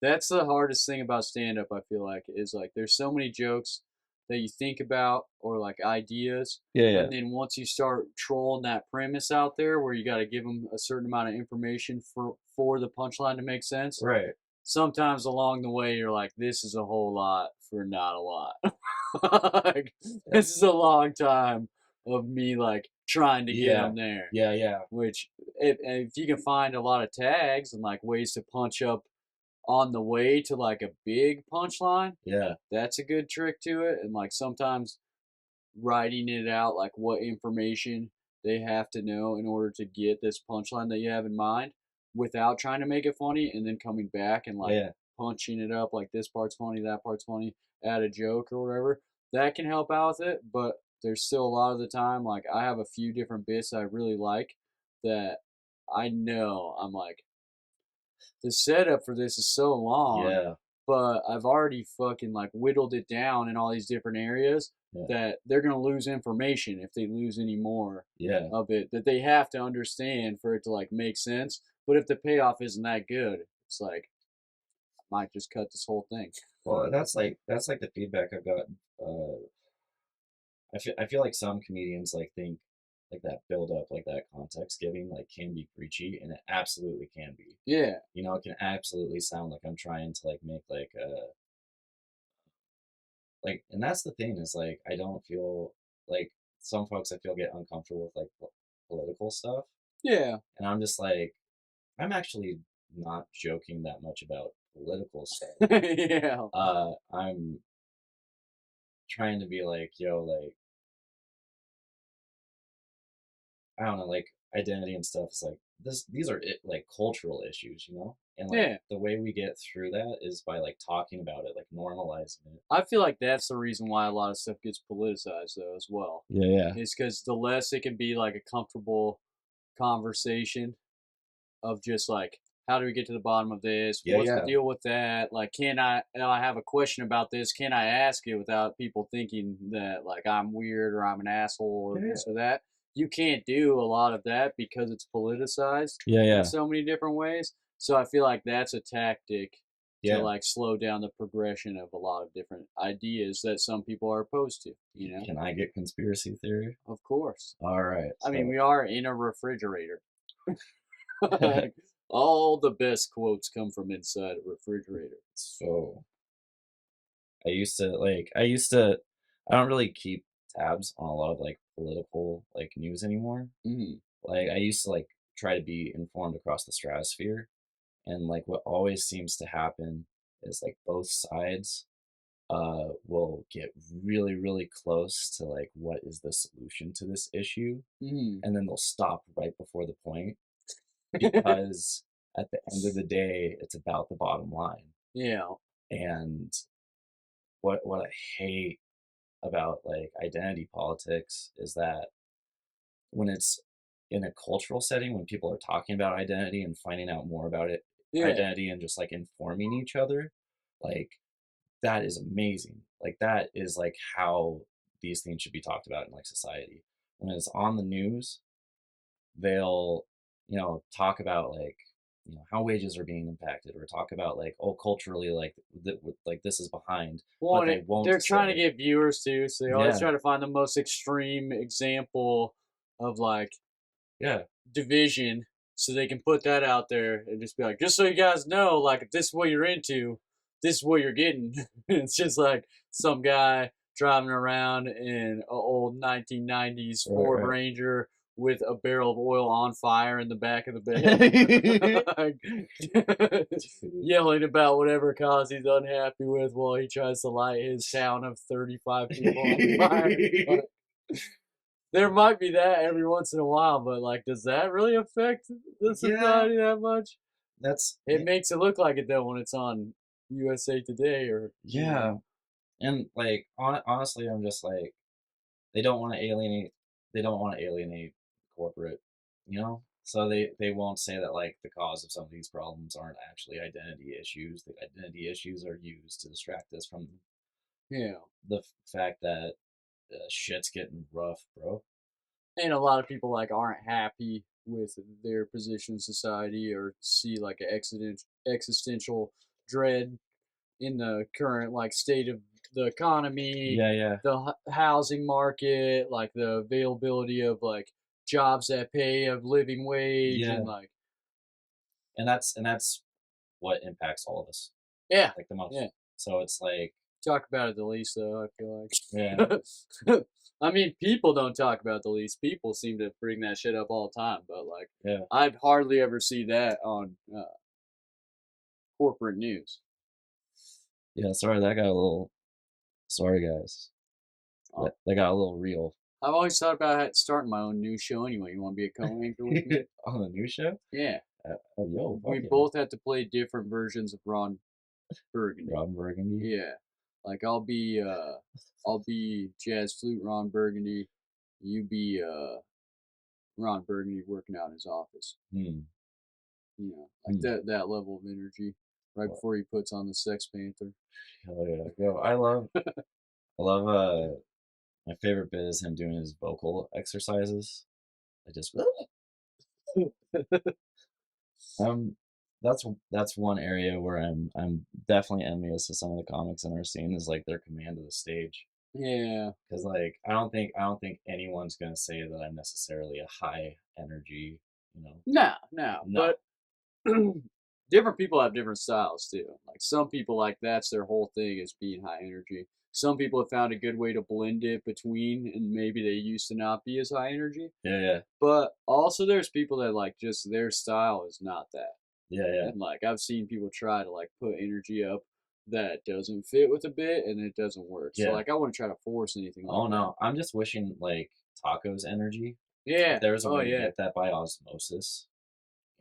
That's the hardest thing about stand up, I feel like, is like there's so many jokes that you think about or like ideas. yeah, yeah, And then once you start trolling that premise out there where you got to give them a certain amount of information for the punchline to make sense, right. sometimes along the way you're like, this is a whole lot for not a lot. Like, this is a long time of me like trying to get Yeah, them there. yeah, yeah, Which, if you can find a lot of tags and like ways to punch up on the way to like a big punchline, yeah, that's a good trick to it. And like sometimes writing it out, like what information they have to know in order to get this punchline that you have in mind without trying to make it funny, and then coming back and like yeah, punching it up like this part's funny, that part's funny, add a joke or whatever. That can help out with it, but there's still a lot of the time like I have a few different bits I really like that I know I'm like, the setup for this is so long, yeah, but I've already fucking like whittled it down in all these different areas yeah, that they're gonna lose information if they lose any more yeah. of it that they have to understand for it to like make sense. But if the payoff isn't that good, it's like I might just cut this whole thing. Well, that's like the feedback I've gotten. I feel like some comedians like think like that build up, like that context giving, like can be preachy, and it absolutely can be. Yeah, It can absolutely sound like I'm trying to like make like a like, and that's the thing is like I don't feel like some folks I feel get uncomfortable with like political stuff, yeah, and I'm just like I'm actually not joking that much about political stuff. yeah, I'm trying to be like, yo, like I don't know, like identity and stuff is like these are like cultural issues, and like yeah. the way we get through that is by like talking about it, like normalizing it. I feel like that's the reason why a lot of stuff gets politicized though as well. Yeah, yeah, Is because the less it can be like a comfortable conversation of just like, how do we get to the bottom of this? yeah, What's the yeah, deal with that? Like, I have a question about this? Can I ask it without people thinking that like I'm weird or I'm an asshole or yeah, this or that? You can't do a lot of that because it's politicized yeah, in yeah, so many different ways. So I feel like that's a tactic to yeah. like slow down the progression of a lot of different ideas that some people are opposed to, Can I get conspiracy theory? Of course. All right, I mean, so we are in a refrigerator. All the best quotes come from inside a refrigerator. so I don't really keep tabs on a lot of like political like news anymore. Mm. Like I used to like try to be informed across the stratosphere, and like what always seems to happen is like both sides will get really really close to like what is the solution to this issue, Mm. and then they'll stop right before the point because at the end of the day it's about the bottom line. Yeah. And what I hate about like identity politics is that when it's in a cultural setting, when people are talking about identity and finding out more about it, Yeah. identity, and just like informing each other, like that is amazing. Like that is like how these things should be talked about in like society. When it's on the news, they'll talk about like how wages are being impacted, or talk about like, oh, culturally like like this is behind, Well, but and they won't they're trying to say get viewers too, so they always yeah, try to find the most extreme example of like yeah, division so they can put that out there and just be like, just so you guys know, like, if this is what you're into, this is what you're getting. It's just like some guy driving around in a old 1990s Right, Ford right. Ranger with a barrel of oil on fire in the back of the bed, yelling about whatever cause he's unhappy with while he tries to light his town of 35 people on fire. Like, there might be that every once in a while, but like, does that really affect the society that much? That's It makes it look like it though when it's on USA Today or yeah. And like honestly, I'm just like they don't want to alienate. They don't want to alienate corporate, you know. So they won't say that like the cause of some of these problems aren't actually identity issues. The identity issues are used to distract us from yeah. the fact that shit's getting rough, bro. And a lot of people like aren't happy with their position in society or see like an existential dread in the current like state of the economy, Yeah, yeah, the housing market, like the availability of like jobs that pay a living wage, yeah. and like And that's what impacts all of us yeah, like the most. yeah. So it's like Talk about it the least though. I feel yeah, like. I mean, people don't talk about the least. People seem to bring that shit up all the time, but like, yeah. I'd hardly ever see that on corporate news. Yeah, sorry that got a little. Sorry, guys. That got a little real. I've always thought about starting my own news show anyway. You want to be a co-anchor with me? On the new show? Yeah. Oh, yo, We fuck yeah. both have to play different versions of Ron Burgundy. Ron Burgundy. Yeah. Like I'll be jazz flute Ron Burgundy. You be Ron Burgundy working out in his office. Hmm. You know, like that level of energy right before he puts on the Sex Panther. Hell yeah. Yo, I love my favorite bit is him doing his vocal exercises. I just um that's one area where I'm definitely envious of some of the comics in our scene is like their command of the stage. Yeah. Because like I don't think anyone's gonna say that I'm necessarily a high energy, you know. No, No. but different people have different styles too. Like some people like that's their whole thing is being high energy. Some people have found a good way to blend it between and maybe they used to not be as high energy. Yeah, yeah. But also there's people that like just their style is not that. Yeah, yeah. And like I've seen people try to like put energy up that doesn't fit with a bit and it doesn't work. So Yeah. like I wouldn't try to force anything like Oh that. no. I'm just wishing like Taco's energy. Yeah. If there was a Oh way to yeah. get that by osmosis,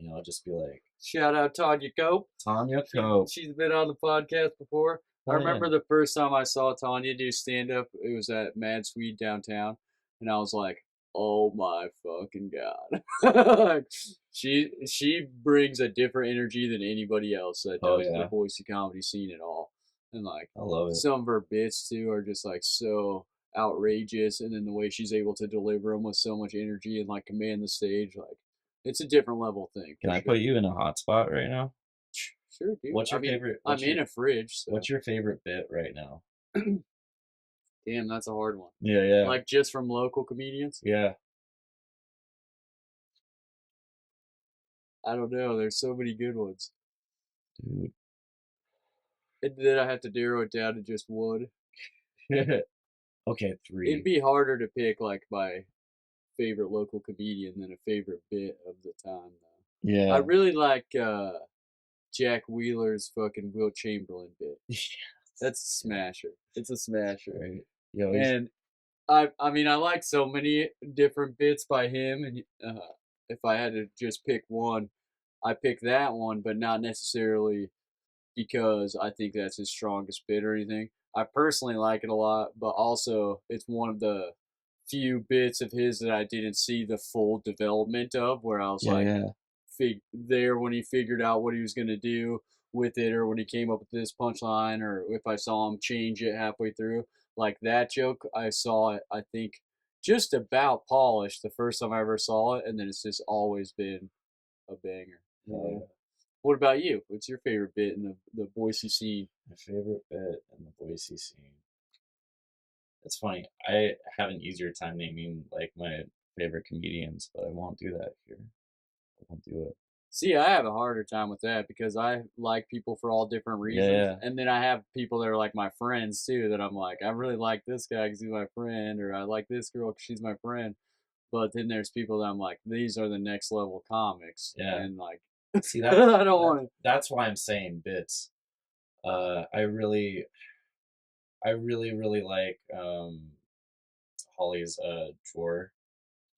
you know, just be like Shout out Tanya Cope. Tanya Cope. She's been on the podcast before. I Oh, remember yeah. the first time I saw Tanya do stand up, it was at Mad Swede downtown, and I was like, "Oh my fucking god!" she brings a different energy than anybody else that Oh does the yeah. Boise comedy scene at all, and like I love it. some of her bits too are just like so outrageous, and then the way she's able to deliver them with so much energy and like command the stage, like it's a different level thing. Can I put you in a hot spot right now? Sure, dude. What's your I mean, favorite? I'm in a fridge, so What's your favorite bit right now? damn, that's a hard one. Yeah, yeah. Like just from local comedians? Yeah. I don't know. There's so many good ones. Dude. And then I have to narrow it down to just one. Okay, 3. It'd be harder to pick like my favorite local comedian than a favorite bit of the time, though. Yeah. I really like Jack Wheeler's fucking Wilt Chamberlain bit. That's a smasher. It's a smasher. Right. Yo, And I mean I like so many different bits by him, and if I had to just pick one, I pick that one, but not necessarily because I think that's his strongest bit or anything. I personally like it a lot, but also it's one of the few bits of his that I didn't see the full development of, where I was yeah, like, yeah. there when he figured out what he was gonna do with it, or when he came up with this punchline, or if I saw him change it halfway through. Like that joke, I saw it. I think just about polished the first time I ever saw it, and then it's just always been a banger. Yeah. What about you? What's your favorite bit in the Boise scene? My favorite bit in the Boise scene. It's funny. I have an easier time naming like my favorite comedians, but I won't do that here. I won't do it. See, I have a harder time with that because I like people for all different reasons. Yeah. And then I have people that are like my friends too that I'm like, I really like this guy because he's my friend, or I like this girl because she's my friend. But then there's people that I'm like, these are the next level comics. Yeah. And like, See, I don't want to. that's why I'm saying bits. I really like Holly's drawer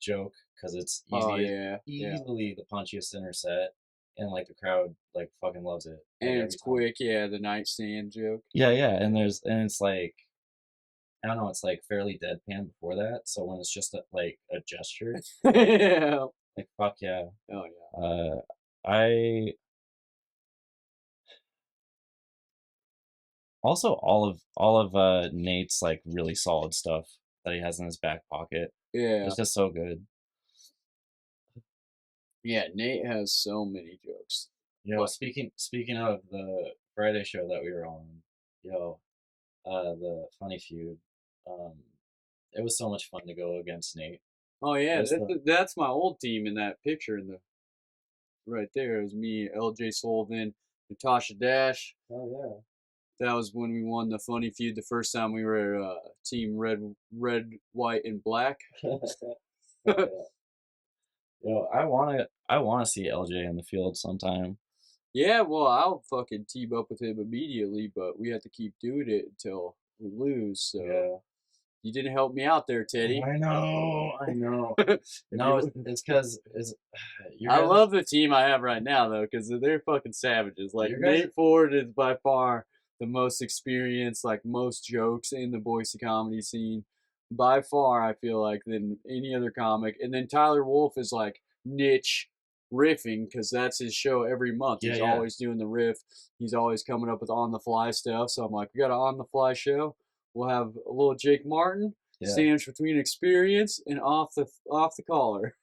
joke because it's Oh, yeah. easily the punchiest in her set, and like the crowd like fucking loves it. Like, And every it's time. quick. Yeah. The nightstand joke. Yeah, and it's like, I don't know, it's like fairly deadpan before that. So when it's just like a gesture, Yeah. like fuck yeah. Oh, yeah. I also all of Nate's like really solid stuff that he has in his back pocket. Yeah. It's just so good. Yeah. Nate has so many jokes. Yo, speaking of the Friday show that we were on, the Funny Feud, it was so much fun to go against Nate. Oh, yeah. That's That's my old team in that picture in the right there. It was me, LJ Sullivan, Natasha Dash. Oh yeah. That was when we won the Funny Feud the first time we were team red, white, and black. Yeah. Yo, I wanna see LJ in the field sometime. Yeah, well, I'll fucking team up with him immediately, but we have to keep doing it until we lose. So Yeah. you didn't help me out there, Teddy. I know. No, it's because I love the team I have right now though, because they're fucking savages. Like Nate Ford is by far the most experienced, like most jokes in the Boise comedy scene, by far. I feel like than any other comic, and then Tyler Wolf is like niche riffing because that's his show every month. Yeah, He's yeah. always doing the riff. He's always coming up with on the fly stuff. So I'm like, we got an on the fly show. We'll have a little Jake Martin. Yeah. Sandwich between experience and off the collar.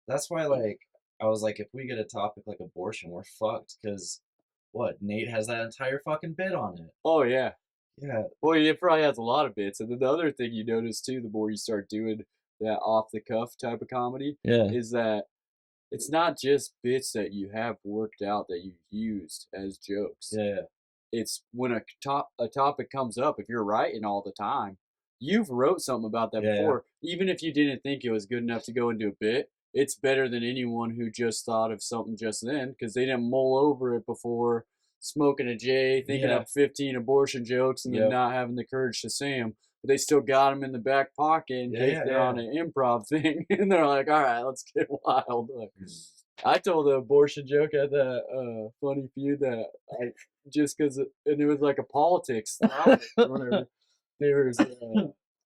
That's why like I was like, if we get a topic like abortion, we're fucked because what, Nate has that entire fucking bit on it. Oh yeah. Yeah. Well, it probably has a lot of bits. And then the other thing you notice too, the more you start doing that off the cuff type of comedy, is that it's not just bits that you have worked out that you've used as jokes. Yeah. It's when a topic comes up, if you're writing all the time, you've wrote something about that before. Even if you didn't think it was good enough to go into a bit, it's better than anyone who just thought of something just then because they didn't mull over it before, smoking a J, thinking up 15 abortion jokes, and then not having the courage to say them. But they still got them in the back pocket in case they're on an improv thing. And they're like, all right, let's get wild. Like, I told the abortion joke at the Funny Feud that just because it was like a politics whatever. There was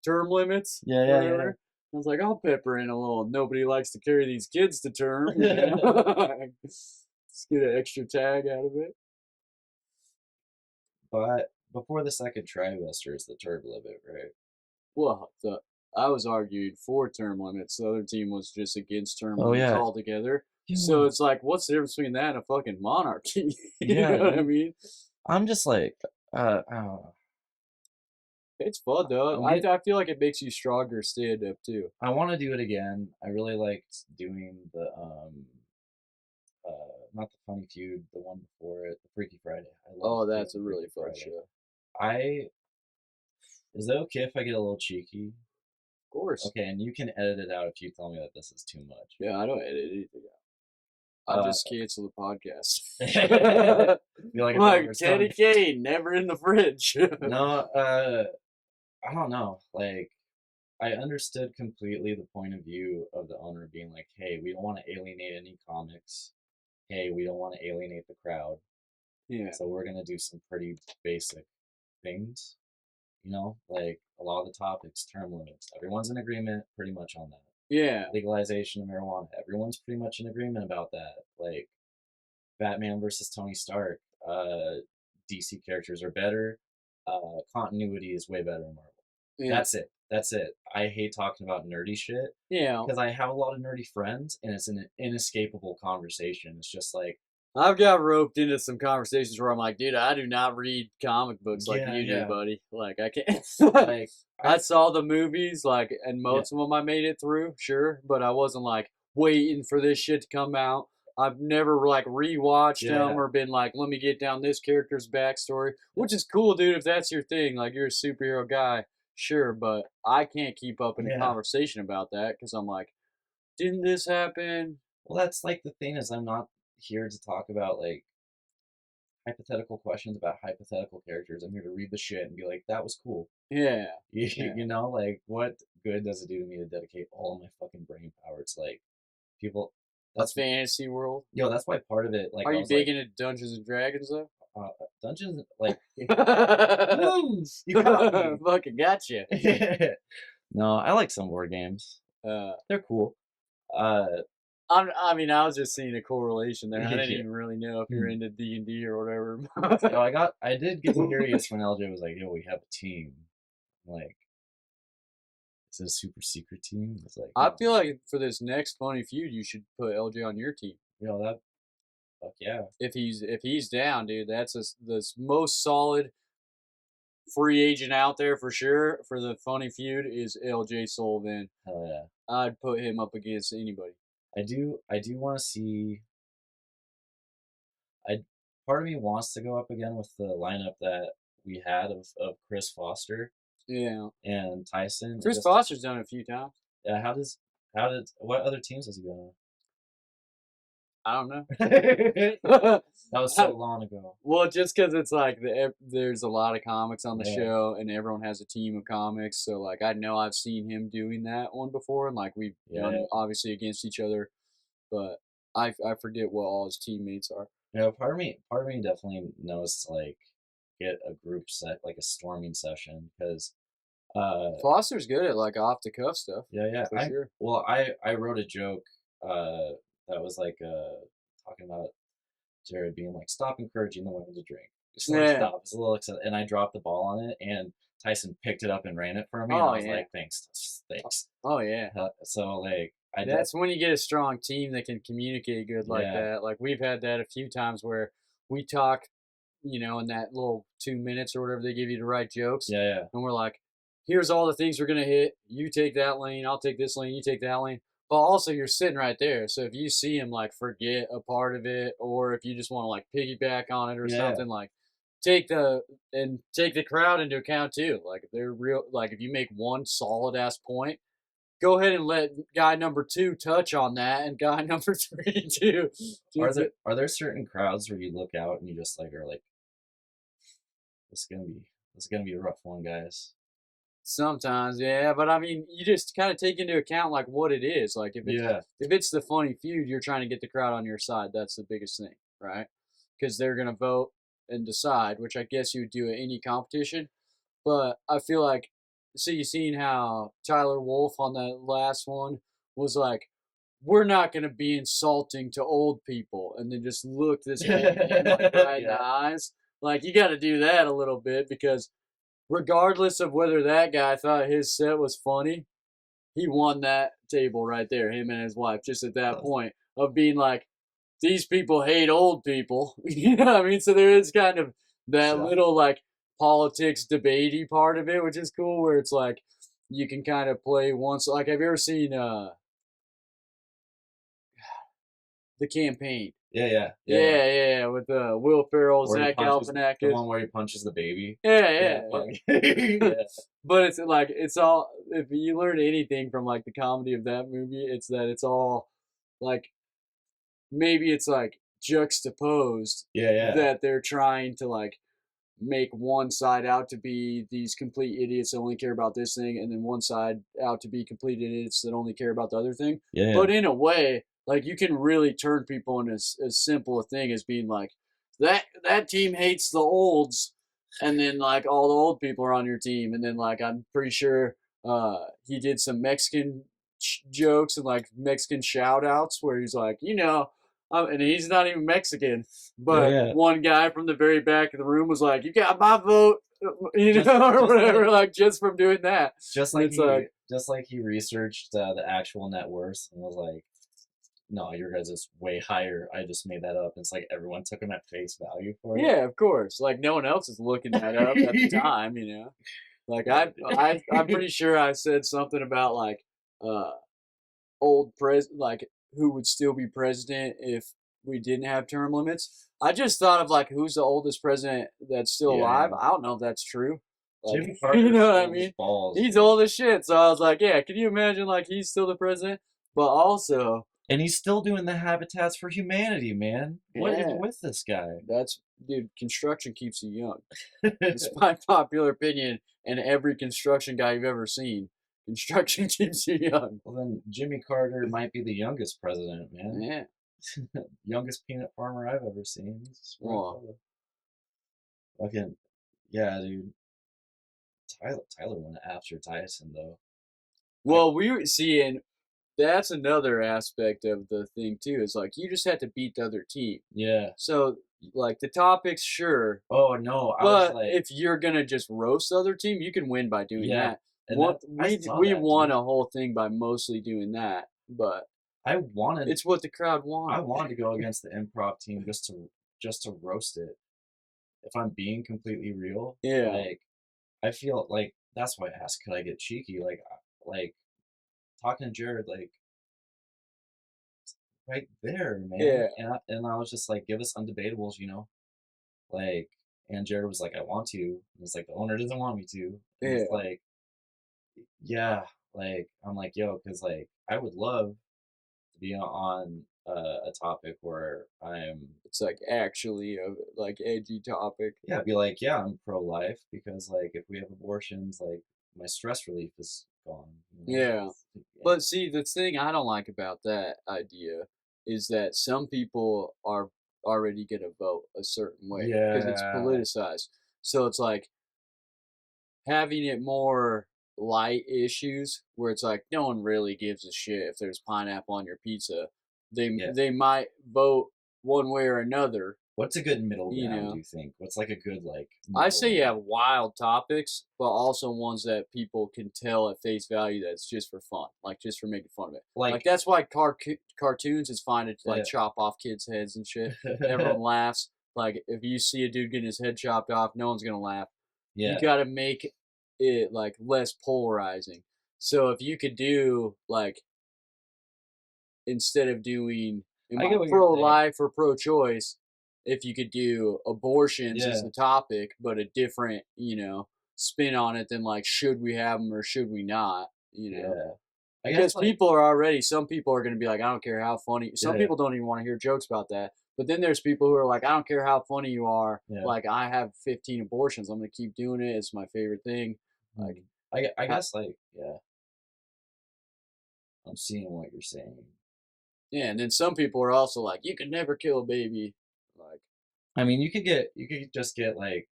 term limits. Yeah. I was like, I'll pepper in a little. Nobody likes to carry these kids to term. Just get an extra tag out of it. But before the second trimester is the term limit, right? Well, I was arguing for term limits. The other team was just against term limits altogether. Yeah. So it's like, what's the difference between that and a fucking monarchy? You know what I mean? I'm just like, it's fun though. I feel like it makes you stronger stand up too. I want to do it again. I really liked doing the not the Funny Feud, the one before it, the Freaky Friday. That's a really fun show. Is it okay if I get a little cheeky? Of course. Okay, and you can edit it out if you tell me that this is too much. Yeah, I don't edit anything out. I just cancel the podcast. Like Teddy Kane, never in the fridge. No, I don't know. Like, I understood completely the point of view of the owner being like, hey, we don't want to alienate any comics. Hey, we don't want to alienate the crowd. Yeah. So we're going to do some pretty basic things. You know, like a lot of the topics, term limits. Everyone's in agreement pretty much on that. Yeah. Legalization of marijuana. Everyone's pretty much in agreement about that. Like, Batman versus Tony Stark. DC characters are better. Continuity is way better in Marvel. Yeah. That's it. I hate talking about nerdy shit. Yeah. Because I have a lot of nerdy friends, and it's an inescapable conversation. It's just like, I've got roped into some conversations where I'm like, dude, I do not read comic books like you do, buddy. Like, I can't. Like, I saw the movies, like, and most of them I made it through, sure, but I wasn't like waiting for this shit to come out. I've never like rewatched Yeah. them or been like, let me get down this character's backstory, which is cool, dude. If that's your thing, like you're a superhero guy, sure. But I can't keep up in a Yeah. conversation about that because I'm like, didn't this happen? Well, that's like the thing is I'm not here to talk about like hypothetical questions about hypothetical characters. I'm here to read the shit and be like, that was cool. Yeah. You know, like what good does it do to me to dedicate all of my fucking brain power? It's like people. That's fantasy world. Yo, that's why part of it. Like, Are I you was big like, into Dungeons and Dragons though? Dungeons, like, You got me. Fucking gotcha. No, I like some board games. They're cool. I mean, I was just seeing a correlation there. I didn't even really know if you're into D&D or whatever. No, I did get curious when LJ was like, "Yo, we have a team." I'm like, is it a super secret team? It's like, I feel like for this next Funny Feud, you should put LJ on your team. you know that. Fuck yeah. If he's down, dude, that's the most solid free agent out there for sure for the Funny Feud is LJ Sullivan. Hell yeah. I'd put him up against anybody. I do want to see. Part of me wants to go up again with the lineup that we had of Chris Foster. Yeah. And Tyson. Chris Foster's done it a few times. Yeah. What other teams has he been on? I don't know. That was so long ago. Well, just because it's like there's a lot of comics on the Yeah. show, and everyone has a team of comics. So like I know I've seen him doing that one before, and like we've done obviously against each other, but I forget what all his teammates are. Yeah, part of me definitely knows to like get a group set, like a storming session, because Foster's good at like off the cuff stuff. yeah, for sure. Well, I wrote a joke that was like talking about Jared being like, stop encouraging the women to drink. Just like, stop. It's a little excessive. And I dropped the ball on it, and Tyson picked it up and ran it for me. And I was like, thanks. Oh yeah. So like, that's when you get a strong team that can communicate good like that. Like we've had that a few times where we talk, you know, in that little 2 minutes or whatever they give you to write jokes. Yeah. And we're like, here's all the things we're gonna hit. You take that lane, I'll take this lane, you take that lane. But also you're sitting right there. So if you see him like forget a part of it, or if you just want to like piggyback on it or something, like take the crowd into account too. Like if they're real, like if you make one solid ass point, go ahead and let guy number 2 touch on that, and guy number 3 too. Are there certain crowds where you look out and you just like are like, this is gonna be a rough one, guys? Sometimes, yeah, but I mean, you just kind of take into account like what it is. Like if it's the Funny Feud, you're trying to get the crowd on your side. That's the biggest thing, right? Because they're gonna vote and decide, which I guess you would do at any competition. But I feel like, so you seen how Tyler Wolf on that last one was like, we're not gonna be insulting to old people, and then just look this man like right in the eyes. Like you got to do that a little bit, because regardless of whether that guy thought his set was funny, he won that table right there, him and his wife, just at that point of being like, these people hate old people. You know what I mean? So there is kind of that little like politics debatey part of it, which is cool, where it's like you can kind of play once. Like, have you ever seen The Campaign? Yeah, with Will Ferrell, Zach Galifianakis. The one where he punches the baby. Yeah. But it's like, it's all, if you learn anything from like the comedy of that movie, it's that it's all like, maybe it's like juxtaposed. That they're trying to like make one side out to be these complete idiots that only care about this thing, and then one side out to be complete idiots that only care about the other thing. But in a way, like you can really turn people in as simple a thing as being like, that team hates the olds, and then like all the old people are on your team, and then like I'm pretty sure he did some Mexican jokes and like Mexican shout outs where he's like, you know, and he's not even Mexican, but one guy from the very back of the room was like, you got my vote, you know, or whatever, like just from doing that. Just like he researched the actual net worth and was like, no, your guys is way higher. I just made that up. And it's like everyone took him at face value for it. Yeah, of course. Like no one else is looking that up at the time, you know. Like I'm pretty sure I said something about like old like who would still be president if we didn't have term limits. I just thought of like who's the oldest president that's still alive. Yeah. I don't know if that's true. Like, Jimmy Carter, you know what I old as mean? balls, He's man. old as shit. So I was like, yeah, can you imagine like he's still the president? But also, And he's still doing the Habitats for Humanity, man. What is Yeah. with this guy? that's dude, construction keeps you young. Despite popular opinion and every construction guy you've ever seen, construction keeps you young. Well, then Jimmy Carter might be the youngest president, man. Yeah. Youngest peanut farmer I've ever seen. Well, Fucking, yeah, dude. Tyler went after Tyson, though. well, we were seeing that's another aspect of the thing too. Is like you just have to beat the other team. Yeah. So like the topics, sure, Oh, no. I was but like, if you're gonna just roast the other team, you can win by doing Yeah, that. and What I we saw we that, won dude. a whole thing by mostly doing that, but I wanted it's what the crowd wanted. I wanted to go against the improv team just to roast it. If I'm being completely real, Yeah. like I feel like that's why I asked, could I get cheeky? Like talking to Jared, like right there, man. Yeah. And I was just like, give us undebatables, like. And Jared was like, I want to. And it's like the owner doesn't want me to. And it's Yeah. like, yeah, like I'm like, yo, because like I would love to be on a topic where I'm It's like actually a like edgy topic. yeah, be like, yeah, I'm pro-life because like if we have abortions, like my stress relief is gone. Yeah. But see, the thing I don't like about that idea is that some people are already going to vote a certain way because it's Yeah. politicized. So it's like having it more light issues where it's like no one really gives a shit if there's pineapple on your pizza. Yeah. They might vote one way or another. What's a good middle You ground, know. do you think? What's like a good like I middle say you ground? have wild topics, but also ones that people can tell at face value that's just for fun, like just for making fun of it. Like that's why cartoons is fine to like Yeah. chop off kids' heads and shit. Everyone laughs. Like if you see a dude getting his head chopped off, no one's gonna laugh. Yeah. You got to make it like less polarizing. So if you could do like instead of doing I get what you're saying. pro-life or pro-choice, if you could do abortions as Yeah. the topic, but a different, spin on it than like should we have them or should we not, Yeah. I Because guess like, some people are going to be like, I don't care how funny. Some Yeah. people don't even want to hear jokes about that. But then there's people who are like, I don't care how funny you are. Yeah. Like I have 15 abortions. I'm going to keep doing it. It's my favorite thing. Like I guess like, yeah. I'm seeing what you're saying. yeah, and then some people are also like, you could never kill a baby. Like I mean, you could just get like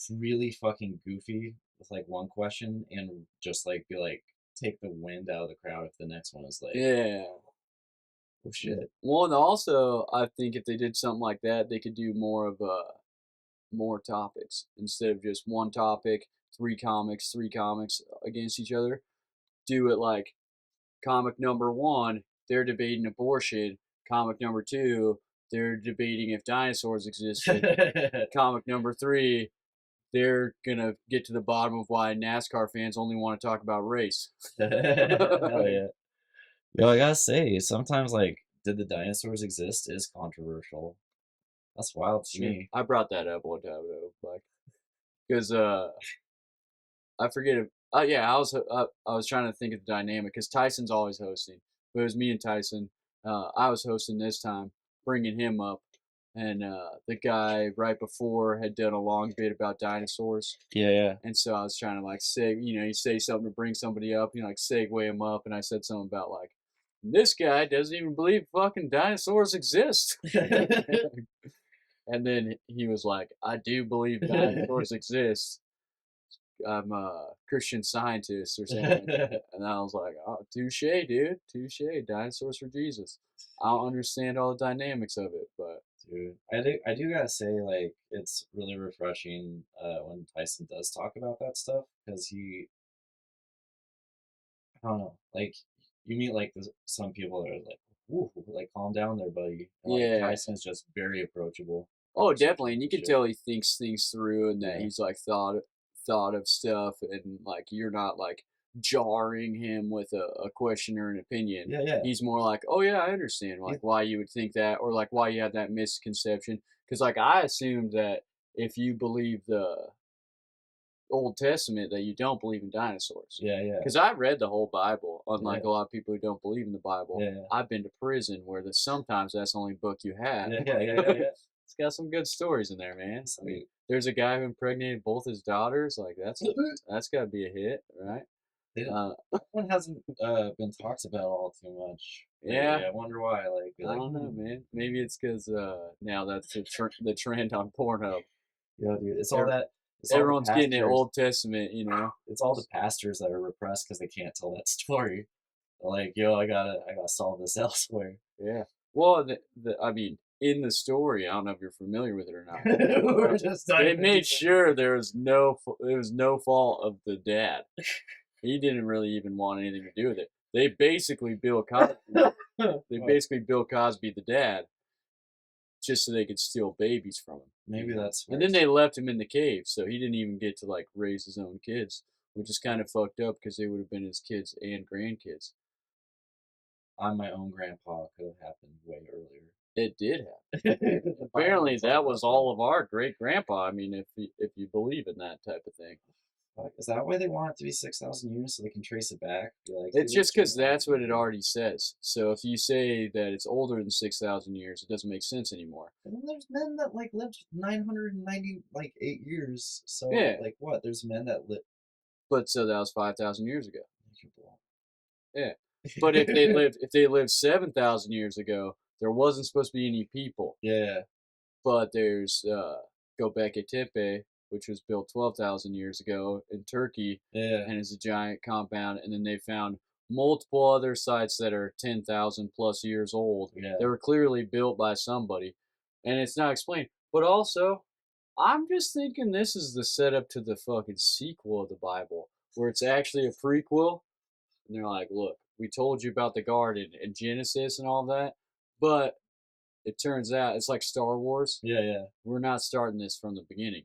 really fucking goofy with like one question and just like be like take the wind out of the crowd if the next one is like, yeah. oh shit. Well, and also I think if they did something like that, they could do more of more topics instead of just one topic, three comics against each other. Do it like comic number one, they're debating abortion. Comic number two, they're debating if dinosaurs existed. Comic number three, they're gonna get to the bottom of why NASCAR fans only want to talk about race. Hell yeah. Yo, I gotta say, sometimes like, did the dinosaurs exist is controversial. That's wild to me. I brought that up one time though, like, because I forget it. Yeah, I was trying to think of the dynamic because Tyson's always hosting, but it was me and Tyson. I was hosting this time, bringing him up, and the guy right before had done a long bit about dinosaurs. Yeah. And so I was trying to like say, you say something to bring somebody up, like segue him up, and I said something about like, this guy doesn't even believe fucking dinosaurs exist. And then he was like, I do believe dinosaurs exist. I'm a Christian Scientist or something. And I was like, oh, touche, dude. Touche. Dinosaurs for Jesus. I don't understand all the dynamics of it, but Dude, I do gotta say, like, it's really refreshing when Tyson does talk about that stuff because I don't know, like, you meet like some people that are like, "Ooh, like calm down there, buddy." And, like, yeah. Tyson's just very approachable. Oh, definitely. And you can tell he thinks things through and that Yeah. he's like thought of stuff and like you're not like jarring him with a question or an opinion. Yeah, yeah. He's more like, oh yeah, I understand like why you would think that, or like why you have that misconception. Because like I assumed that if you believe the Old Testament, that you don't believe in dinosaurs. Yeah, yeah. Because I read the whole Bible, unlike Yeah. a lot of people who don't believe in the Bible. Yeah. I've been to prison where sometimes that's the only book you have. Yeah. It's got some good stories in there, man. I mean, Sweet. there's a guy who impregnated both his daughters. Like that's got to be a hit, right? That one hasn't been talked about all too much. Yeah. lately. I wonder why. Like, I don't know, man. Maybe it's because now that's the trend on Pornhub. Yeah, dude. It's Every- all that. It's all the Everyone's getting the pastors- Old Testament, you know. It's all the pastors that are repressed because they can't tell that story. They're like, yo, I gotta solve this elsewhere. Yeah. Well, I mean, in the story, I don't know if you're familiar with it or not. We're just not They even made doing- sure there was no fault of the dad. He didn't really even want anything to do with it. They basically Bill Cosby. Bill Cosby the dad, just so they could steal babies from him. Maybe that's. And then they left him in the cave, so he didn't even get to like raise his own kids, which is kind of fucked up because they would have been his kids and grandkids. I'm my own grandpa could have happened way earlier. It did happen. Apparently, that was all of our great grandpa. I mean, if you believe in that type of thing, Is that why they want it to be 6,000 years so they can trace it back? Be like, it's "Dude, just because 6,000 that's what it years." already says. So if you say that it's older than 6,000 years, it doesn't make sense anymore. And then there's men that like lived 998 years. So Yeah. like what? There's men that live. But so that was 5,000 years ago. Yeah. But if they lived 7,000 years ago, there wasn't supposed to be any people. Yeah. But there's Göbekli Tepe, which was built 12,000 years ago in Turkey, Yeah. and is a giant compound. And then they found multiple other sites that are 10,000 plus years old. Yeah. They were clearly built by somebody, and it's not explained. But also, I'm just thinking this is the setup to the fucking sequel of the Bible, where it's actually a prequel. And they're like, look, we told you about the garden and Genesis and all that, but it turns out it's like Star Wars. Yeah. We're not starting this from the beginning.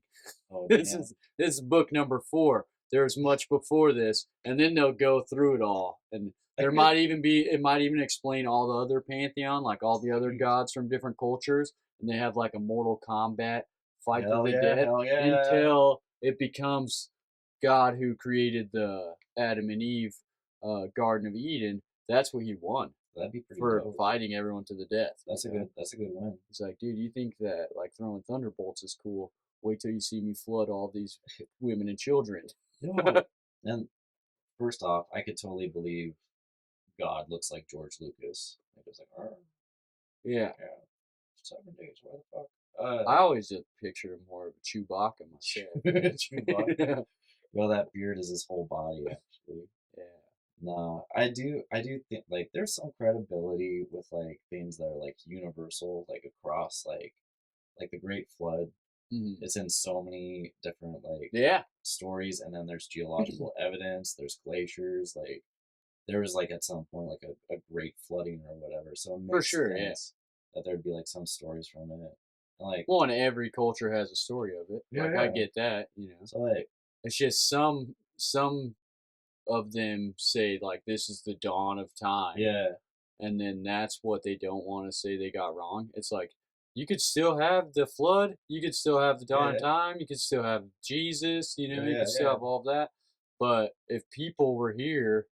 Oh, This damn. is book number 4. There's much before this, and then they'll go through it all. And it might even explain all the other pantheon, like all the other gods from different cultures, and they have like a Mortal Kombat fight to the death hell yeah. until it becomes God who created the Adam and Eve Garden of Eden. That's what he won That'd be pretty for dope. fighting everyone to the death. That's a good win. It's like, dude, you think that like throwing thunderbolts is cool? Wait till you see me flood all these women and children. Yo. And first off, I could totally believe God looks like George Lucas. Like it's like, oh, Yeah, 7 days. Why the fuck? I always just picture him more of a Chewbacca myself. Chewbacca. Well, that beard is his whole body, actually. Yeah. No, I do think like there's some credibility with like things that are like universal, like across like the Great Flood. Mhm. It's in so many different like Yeah. stories, and then there's geological evidence. There's glaciers. Like there was like at some point like a great flooding or whatever. So it For makes sure, yeah. sense that there'd be like some stories from it. And, like Well, and every culture has a story of it. Like I Yeah. get that, you know. so like It's just some of them say like this is the dawn of time. yeah. And then that's what they don't want to say they got wrong. It's like you could still have the flood, you could still have the dawn of Yeah. time, you could still have Jesus, you know, you Yeah, could still yeah. have all of that. But if people were here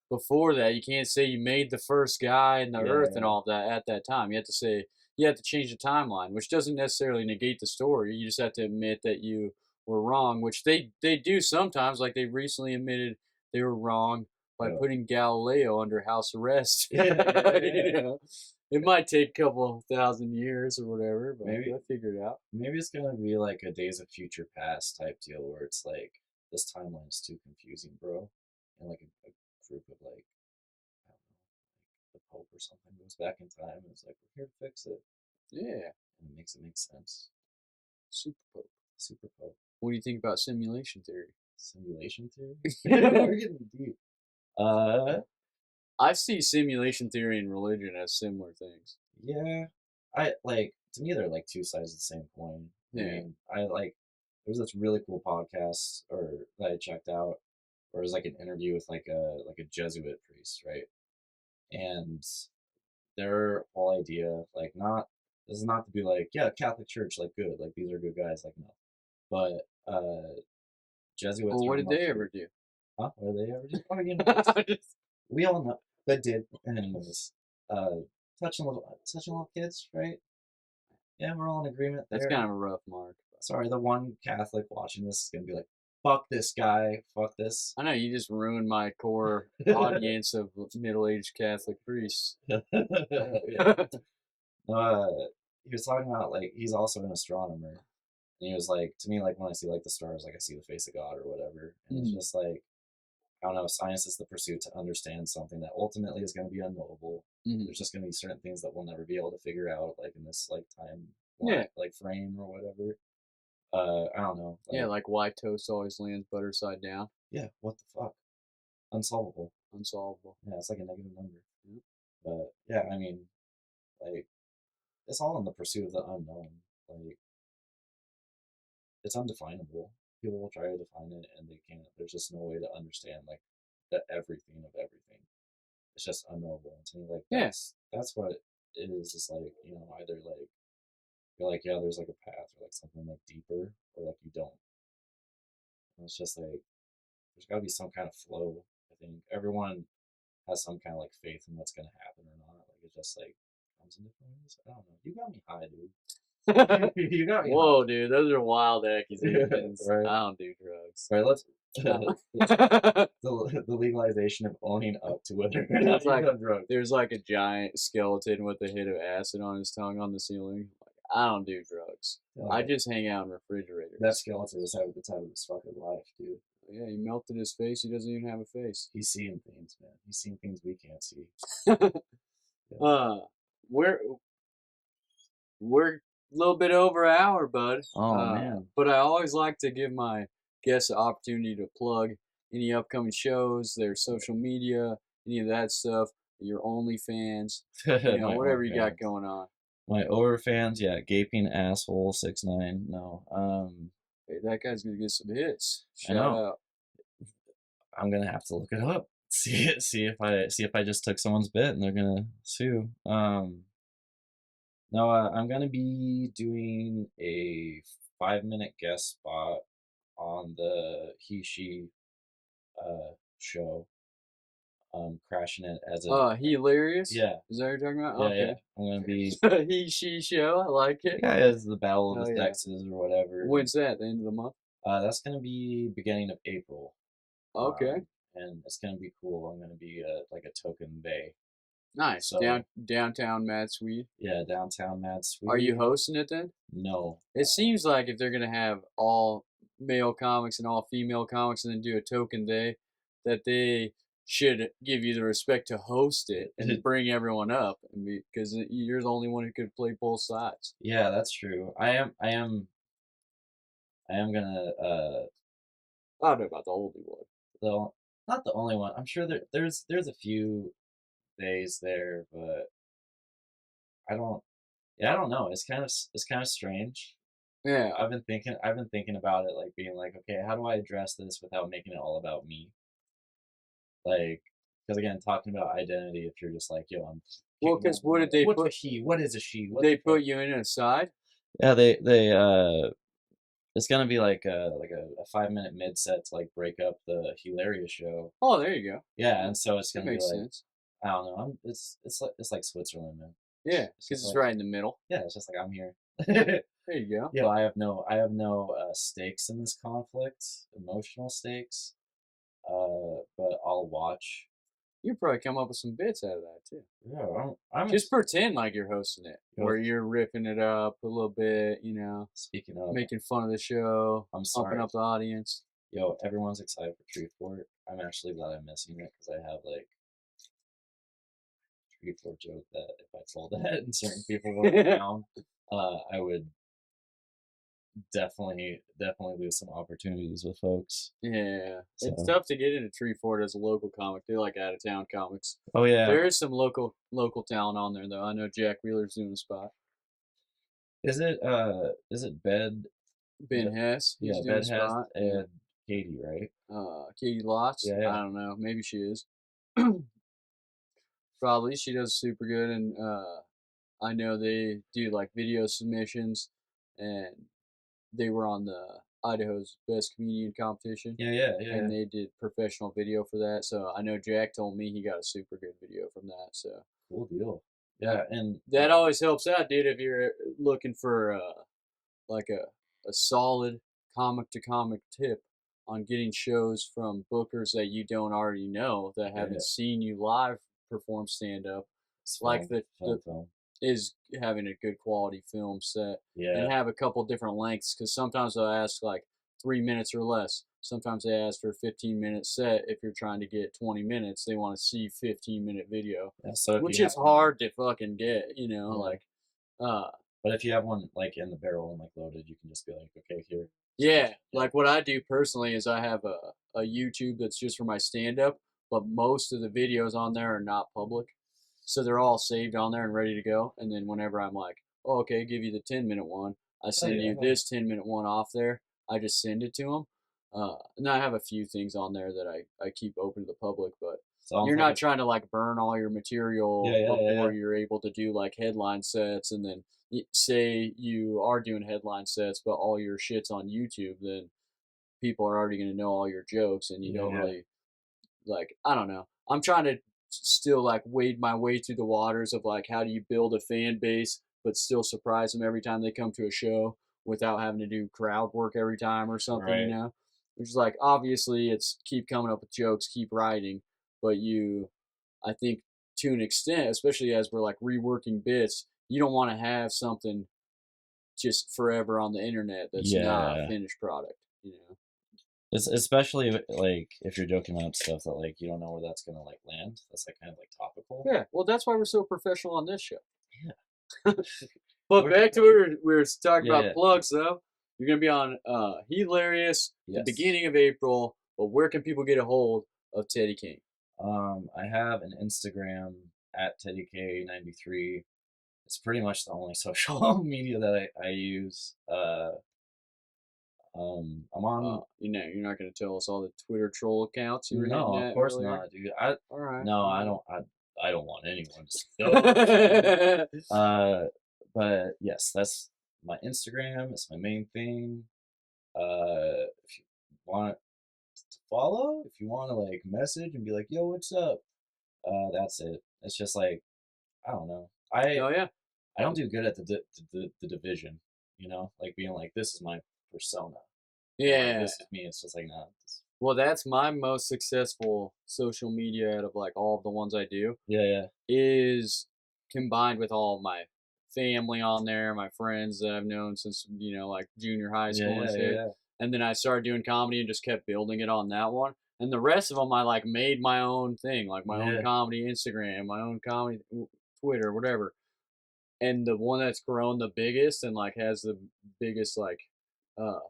before that, you can't say you made the first guy in the Yeah, earth and yeah. all of that at that time. You have to change the timeline, which doesn't necessarily negate the story. You just have to admit that you were wrong, which they do sometimes. Like they recently admitted they were wrong by Yeah. putting Galileo under house arrest. Yeah. You know? It might take a couple thousand years or whatever, but Maybe. they'll figure it out. Maybe it's gonna be like a Days of Future Past type deal where it's like this timeline is too confusing, bro, and like a group of like I don't know, like the Pope or something goes back in time and it's like we're here to fix it, Yeah, and it makes sense. super Pope. Super Pope. What do you think about simulation theory? Simulation theory. We're getting deep. I see simulation theory and religion as similar things. Yeah, I like to me they're like two sides of the same coin. Yeah. I mean, I like there's this really cool podcast or that I checked out or it was like an interview with like a Jesuit priest, right? And their whole idea, like, not this is not to be like, yeah, Catholic Church, like, good, like, these are good guys, like, no, but Jesuits Well, are what did they mostly, ever do? huh? What did they ever do? Oh, you know, we all know that did, anyways. Touching little kids, right? Yeah, we're all in agreement That's there. kind of a rough mark. Sorry, the one Catholic watching this is gonna be like, fuck this guy, fuck this. I know you just ruined my core audience of middle-aged Catholic priests. Yeah. He was talking about, like, he's also an astronomer, and he was like, to me, like, when I see like the stars, like, I see the face of God or whatever, and it's just like, I don't know, science is the pursuit to understand something that ultimately is going to be unknowable. There's just going to be certain things that we'll never be able to figure out, like, in this like time Yeah. like frame or whatever. I don't know. Yeah, like why toast always lands butter side down. Yeah, what the fuck? Unsolvable. Unsolvable. Yeah, it's like a negative number. But yeah, I mean, like, it's all in the pursuit of the unknown. Like, it's undefinable. People will try to define it and they can't. There's just no way to understand like the everything of everything. It's just unknowable. And to me, like, Yeah. that's what it is. Is like, you know, either like you're like, yeah, there's like a path or like something like deeper, or like you don't. And it's just like there's got to be some kind of flow. I think everyone has some kind of like faith in what's gonna happen or not. Like, it just like comes in different ways. I don't know. You got me high, dude. You got me. Whoa, dude, those are wild accusations. Right. I don't do drugs. All right, let's No. the legalization of owning up to whether or It's not you like- have drugs. There's like a giant skeleton with a hit of acid on his tongue on the ceiling. Like, I don't do drugs. I just hang out in refrigerators. That skeleton is having the time of his fucking life, dude. Yeah, he melted his face. He doesn't even have a face. He's seeing things, man. He's seeing things we can't see. We're a little bit over an hour, bud. Oh, man. But I always like to give my guests the opportunity to plug any upcoming shows, their social media, any of that stuff, your OnlyFans, My whatever you got OnlyFans. going on. My OnlyFans, yeah, gaping asshole 69. No, Hey, that guy's gonna get some hits. I Shout know. out. I'm gonna have to look it up. See if I just took someone's bit and they're gonna sue. No, I'm gonna be doing a 5-minute guest spot on the he/she show. Crashing it as a Hilarious? yeah, Is that what you're talking about? yeah, Okay. yeah. I'm gonna be He, she show. I like it. yeah, it's the battle of Oh, the yeah. sexes or whatever. When's that? The end of the month? That's gonna be beginning of April. Okay. And it's gonna be cool. I'm gonna be like a token bay. Nice. So- Downtown Mad Swede. Yeah, downtown Mad Swede. Are you hosting it then? No. It seems like if they're gonna have all male comics and all female comics and then do a token day, that they should give you the respect to host it and bring everyone up, and because you're the only one who could play both sides. Yeah, that's true. I am gonna I don't know about the only one. though not the only one. I'm sure there's a few days there, but I don't know. It's kind of strange. Yeah. I've been thinking about it, like being like, okay, how do I address this without making it all about me? Like, because again, talking about identity, if you're just like, yo, I'm Well, because what did they what's a put? she? What is a she? What They the fuck? put you in a side. Yeah, they it's gonna be like a 5-minute mid set to like break up the hilarious show. Oh, there you go. Yeah, and so it's That gonna be makes like sense. I don't know. It's like Switzerland, man. Yeah, It's because just it's like- right in the middle. Yeah, it's just like I'm here. There you go. Yo, I have no stakes in this conflict, emotional stakes. But I'll watch. You probably come up with some bits out of that too. Yeah, I'm Just pretend like you're hosting it, Yeah. where you're ripping it up a little bit, speaking of. making fun of the show, I'm pumping sorry. up the audience. Yo, everyone's excited for Tree Fort. I'm actually glad I'm missing it because I have like Tree Fort joke that if I told that and certain people were around, I would definitely lose some opportunities with folks. Yeah, it's So- tough to get into Tree Fort as a local comic. They're like out of town comics. Oh yeah. There is some local talent on there though. I know Jack Wheeler's doing a spot. Is it Ben Ben Hess, he's yeah, doing Ben a spot. has and Katie, right? Katie Lots. Yeah, yeah. I don't know. Maybe she is. Probably. She does super good, and I know they do like video submissions, and they were on the Idaho's Best Comedian competition, Yeah, yeah, yeah. and they did professional video for that. So I know Jack told me he got a super good video from that. So Cool deal. Yeah, and that always helps out, dude. If you're looking for like a solid comic to comic tip on getting shows from bookers that you don't already know that Yeah. haven't seen you live perform stand up, it's like film. is having a good quality film set Yeah. and have a couple different lengths, because sometimes they'll ask like 3 minutes or less. Sometimes they ask for a 15-minute set. If you're trying to get 20 minutes, they want to see 15-minute video, Yeah, so if which you is have hard to fucking get, you know, Yeah. like But if you have one like in the barrel and like loaded, you can just be like, okay, here. yeah, like what I do personally is I have a YouTube that's just for my stand up, but most of the videos on there are not public. So they're all saved on there and ready to go. And then whenever I'm like, oh, okay, give you the 10-minute one, I send you this 10-minute one off there. I just send it to them. And I have a few things on there that I keep open to the public, but you're not trying to like burn all your material before you're able to do like headline sets, and then say you are doing headline sets, but all your shit's on YouTube, then people are already going to know all your jokes, and you don't really like. I don't know. I'm trying to still like wade my way through the waters of like how do you build a fan base but still surprise them every time they come to a show without having to do crowd work every time or something, you know? Which is like obviously it's keep coming up with jokes, keep writing, but I think to an extent, especially as we're like reworking bits, you don't want to have something just forever on the internet that's not a finished product, you know? It's especially like if you're joking about stuff that like you don't know where that's gonna like land. That's like kind of like topical. Yeah, well, that's why we're so professional on this show. Yeah. But back to what we were talking about plugs, though. You're gonna be on Hilarious the beginning of April. But where can people get a hold of Teddy King? I have an Instagram at TeddyK93. It's pretty much the only social media that I use. I'm on. You're not gonna tell us all the Twitter troll accounts you were No, hitting at of course earlier? not, dude. All right. No, I don't. I don't want anyone to know. But yes, that's my Instagram. It's my main thing. If you want to follow, if you want to like message and be like, "Yo, what's up?" That's it. It's just like I don't know. I don't do good at the division. You know, like being like, "This is my persona." Yeah. This is me. It's just like nah. Well, that's my most successful social media out of like all of the ones I do. Yeah. Is combined with all of my family on there, my friends that I've known since, like junior high school and shit. Yeah. And then I started doing comedy and just kept building it on that one. And the rest of them, I like made my own thing, like my own comedy Instagram, my own comedy Twitter, whatever. And the one that's grown the biggest and like has the biggest like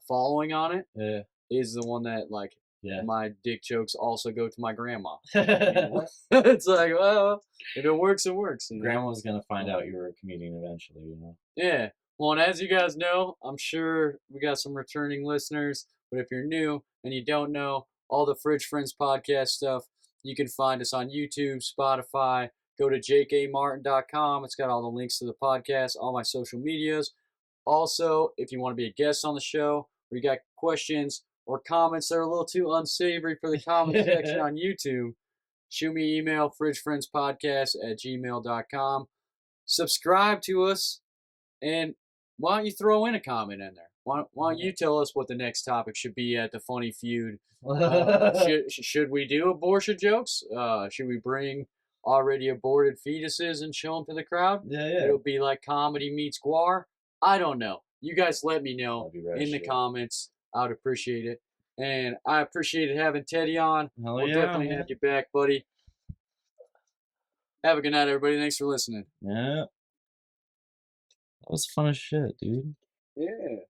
following on it is the one that like my dick jokes also go to my grandma. It's like, well, if it works, it works. Grandma's gonna find out you were a comedian eventually, you know. Yeah. Well, and as you guys know, I'm sure we got some returning listeners. But if you're new and you don't know all the Fridge Friends podcast stuff, you can find us on YouTube, Spotify. Go to jkmartin.com. It's got all the links to the podcast, all my social medias. Also, if you want to be a guest on the show, or you got questions or comments that are a little too unsavory for the comment section on YouTube, shoot me an email, fridgefriendspodcast@gmail.com. Subscribe to us, and why don't you throw in a comment in there? Why don't you tell us what the next topic should be at the Funny Feud? Should we do abortion jokes? Should we bring already aborted fetuses and show them to the crowd? Yeah. It'll be like comedy meets guar. I don't know. You guys let me know in the comments. I would appreciate it. And I appreciated having Teddy on. We'll definitely have you back, buddy. Have a good night, everybody. Thanks for listening. Yeah. That was fun as shit, dude. Yeah.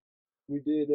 We did